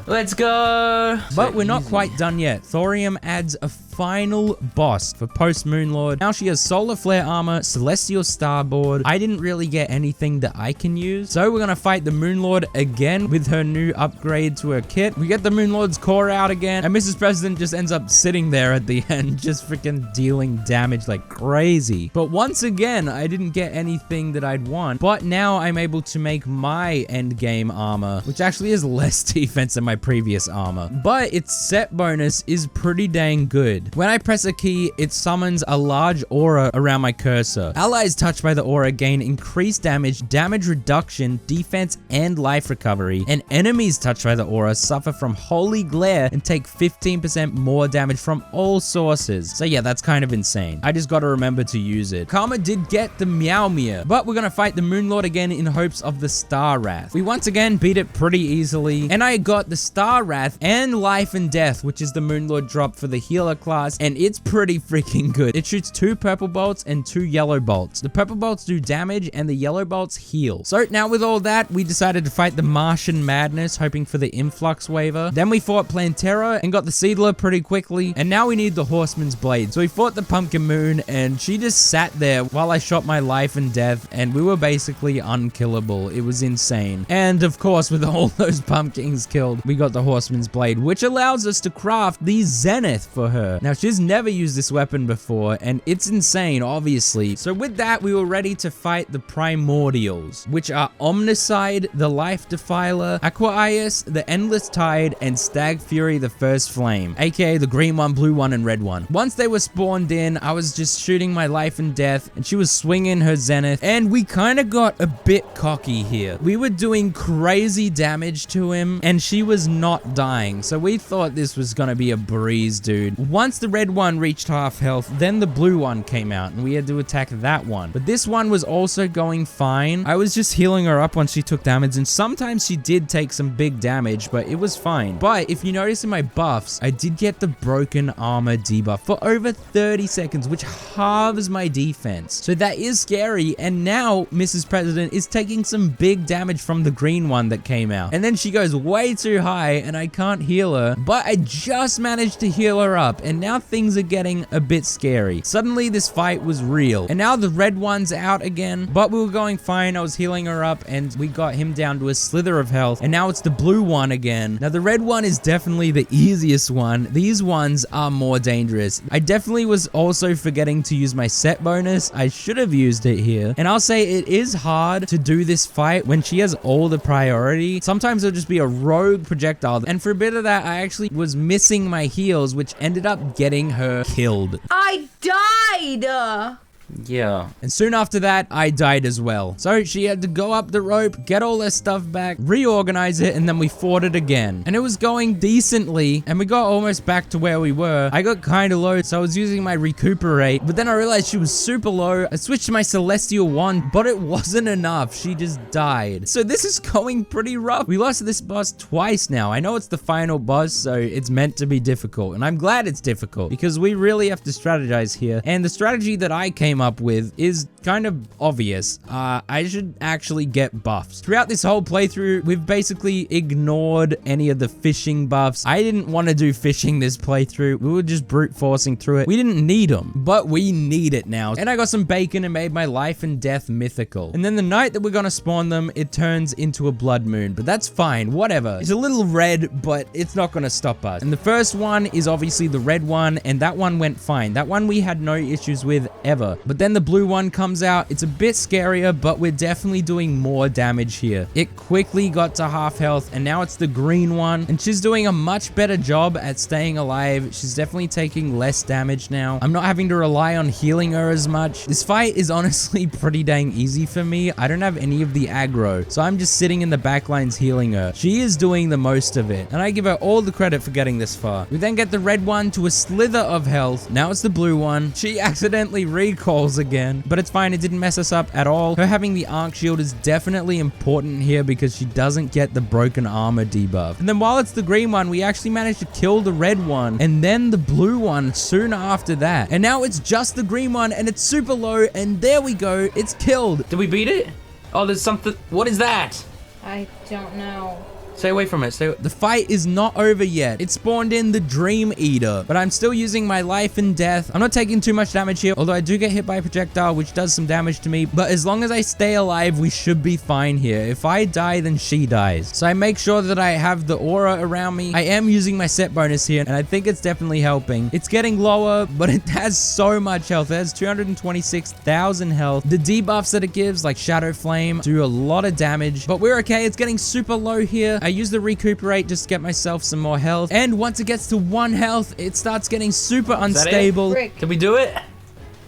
Speaker 3: Let's go!
Speaker 2: But we're not quite done yet. Thorium adds a final boss for post Moonlord. Now she has Solar Flare armor, Celestial Starboard. I didn't really get anything that I can use, so we're gonna fight the Moonlord again with her new upgrade to her kit. We get the Moonlord's core out again, and Mrs. President just ends up sitting there at the end, just freaking dealing damage like crazy. But once again, I didn't get anything that I'd want, but now I'm able to make my end game armor, which which actually is less defense than my previous armor. But its set bonus is pretty dang good. When I press a key, it summons a large aura around my cursor. Allies touched by the aura gain increased damage, damage reduction, defense, and life recovery. And enemies touched by the aura suffer from holy glare and take 15% more damage from all sources. So yeah, that's kind of insane. I just gotta remember to use it. Karma did get the Meow Meow, but we're gonna fight the Moonlord again in hopes of the Star Wrath. We once again beat it pretty easily, and I got the Star Wrath and Life and Death, which is the Moonlord drop for the healer class, and it's pretty freaking good. It shoots 2 purple bolts and 2 yellow bolts. The purple bolts do damage and the yellow bolts heal. So now with all that, we decided to fight the Martian Madness, hoping for the Influx waiver. Then we fought Plantera and got the Seedler pretty quickly, and now we need the Horseman's Blade. So we fought the Pumpkin Moon, and she just sat there while I shot my Life and Death, and we were basically unkillable. It was insane. And of course, with all those pumpkins killed, we got the Horseman's Blade, which allows us to craft the Zenith for her. Now, she's never used this weapon before, and it's insane, obviously. So with that, we were ready to fight the Primordials, which are Omnicide, the Life Defiler, Aquaius, the Endless Tide, and Stag Fury, the First Flame, aka the green one, blue one, and red one. Once they were spawned in, I was just shooting my Life and Death, and she was swinging her Zenith, and we kind of got a bit cocky here. We were doing crazy damage to him, and she was not dying, so we thought this was gonna be a breeze, dude. Once the red one reached half health, then the blue one came out, and we had to attack that one. But this one was also going fine. I was just healing her up once she took damage, and sometimes she did take some big damage, but it was fine. But if you notice in my buffs, I did get the broken armor debuff for over 30 seconds, which halves my defense. So that is scary, and now Mrs. President is taking some big damage from the green one that came out. And then she goes way too high, and I can't heal her, but I just managed to heal her up, and now things are getting a bit scary. Suddenly, this fight was real, and now the red one's out again, but we were going fine. I was healing her up, and we got him down to a slither of health, and now it's the blue one again. Now, the red one is definitely the easiest one. These ones are more dangerous. I definitely was also forgetting to use my set bonus. I should have used it here, and I'll say it is hard to do this fight when she has all the priority. Sometimes it'll just be a rogue projectile, and for a bit of that, I actually was missing my heals, which ended up getting her killed.
Speaker 1: I died!
Speaker 3: Yeah.
Speaker 2: And soon after that, I died as well. So she had to go up the rope, get all her stuff back, reorganize it, and then we fought it again. And it was going decently, and we got almost back to where we were. I got kind of low, so I was using my recuperate, but then I realized she was super low. I switched to my celestial wand, but it wasn't enough. She just died. So this is going pretty rough. We lost this boss twice now. I know it's the final boss, so it's meant to be difficult, and I'm glad it's difficult because we really have to strategize here. And the strategy that I came up with is kind of obvious. I should actually get buffs. Throughout this whole playthrough, we've basically ignored any of the fishing buffs. I didn't want to do fishing this playthrough. We were just brute forcing through it. We didn't need them, but we need it now. And I got some bacon and made my Life and Death mythical. And then the night that we're gonna spawn them, it turns into a blood moon, but that's fine, whatever. It's a little red, but it's not gonna stop us. And the first one is obviously the red one, and that one went fine. That one we had no issues with ever. But then the blue one comes out. It's a bit scarier, but we're definitely doing more damage here. It quickly got to half health, and now it's the green one, and she's doing a much better job at staying alive. She's definitely taking less damage now. I'm not having to rely on healing her as much. This fight is honestly pretty dang easy for me. I don't have any of the aggro, so I'm just sitting in the back lines healing her. She is doing the most of it, and I give her all the credit for getting this far. We then get the red one to a slither of health. Now it's the blue one. She accidentally recalls again, but it's fine. It didn't mess us up at all. Her having the arc shield is definitely important here because she doesn't get the broken armor debuff. And then while it's the green one, we actually managed to kill the red one, and then the blue one soon after that. And now it's just the green one, and it's super low, and there we go. It's killed.
Speaker 3: Did we beat it? Oh, there's something. What is that?
Speaker 1: I don't know.
Speaker 3: Stay away from it.
Speaker 2: The fight is not over yet. It spawned in the Dream Eater, but I'm still using my Life and Death. I'm not taking too much damage here, although I do get hit by a projectile, which does some damage to me. But as long as I stay alive, we should be fine here. If I die, then she dies. So I make sure that I have the aura around me. I am using my set bonus here, and I think it's definitely helping. It's getting lower, but it has so much health. It has 226,000 health. The debuffs that it gives, like Shadow Flame, do a lot of damage, but we're okay. It's getting super low here. use the recuperate just to get myself some more health. And once it gets to 1 health, it starts getting super unstable.
Speaker 3: Did we do it?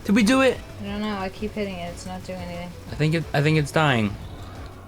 Speaker 3: Did we do it?
Speaker 1: I don't know. I keep hitting it. It's not doing anything.
Speaker 3: I think it's dying.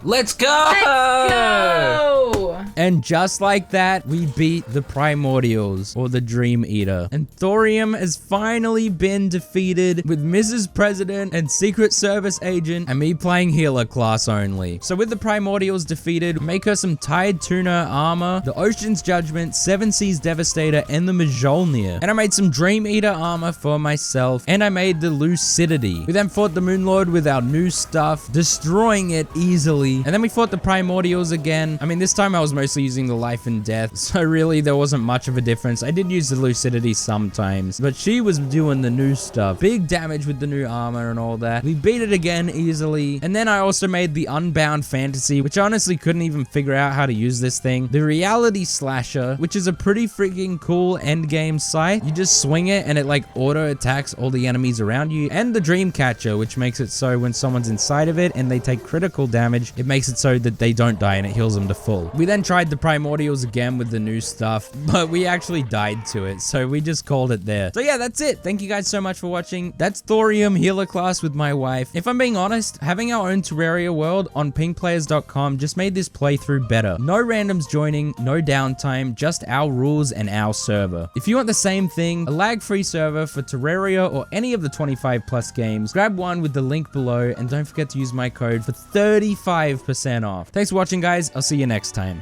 Speaker 3: Let's go!
Speaker 1: Let's go!
Speaker 2: And just like that, we beat the primordials, or the Dream Eater. And Thorium has finally been defeated with Mrs. President and Secret Service agent and me playing healer class only. So with the primordials defeated, make her some Tide Tuna armor, the Ocean's Judgment, 7 Seas Devastator, and the Mjolnir. And I made some Dream Eater armor for myself, and I made the Lucidity. We then fought the Moonlord with our new stuff, destroying it easily. And then we fought the primordials again. I mean, this time I was mostly using the life and death, so really there wasn't much of a difference. I did use the lucidity sometimes, but she was doing the new stuff. Big damage with the new armor and all that. We beat it again easily. And then I also made the Unbound Fantasy, which I honestly couldn't even figure out how to use this thing. The Reality Slasher, which is a pretty freaking cool end game sight. You just swing it and it like auto attacks all the enemies around you. And the Dream Catcher, which makes it so when someone's inside of it and they take critical damage, it makes it so that they don't die and it heals them to full. We then tried the primordials again with the new stuff, but we actually died to it, so we just called it there. So yeah, that's it. Thank you guys so much for watching. That's Thorium healer class with my wife. If I'm being honest, having our own Terraria world on pinkplayers.com just made this playthrough better. No randoms joining, no downtime, just our rules and our server. If you want the same thing, a lag-free server for Terraria or any of the 25+ games, grab one with the link below and don't forget to use my code for 35% off. Thanks for watching, guys. I'll see you next time.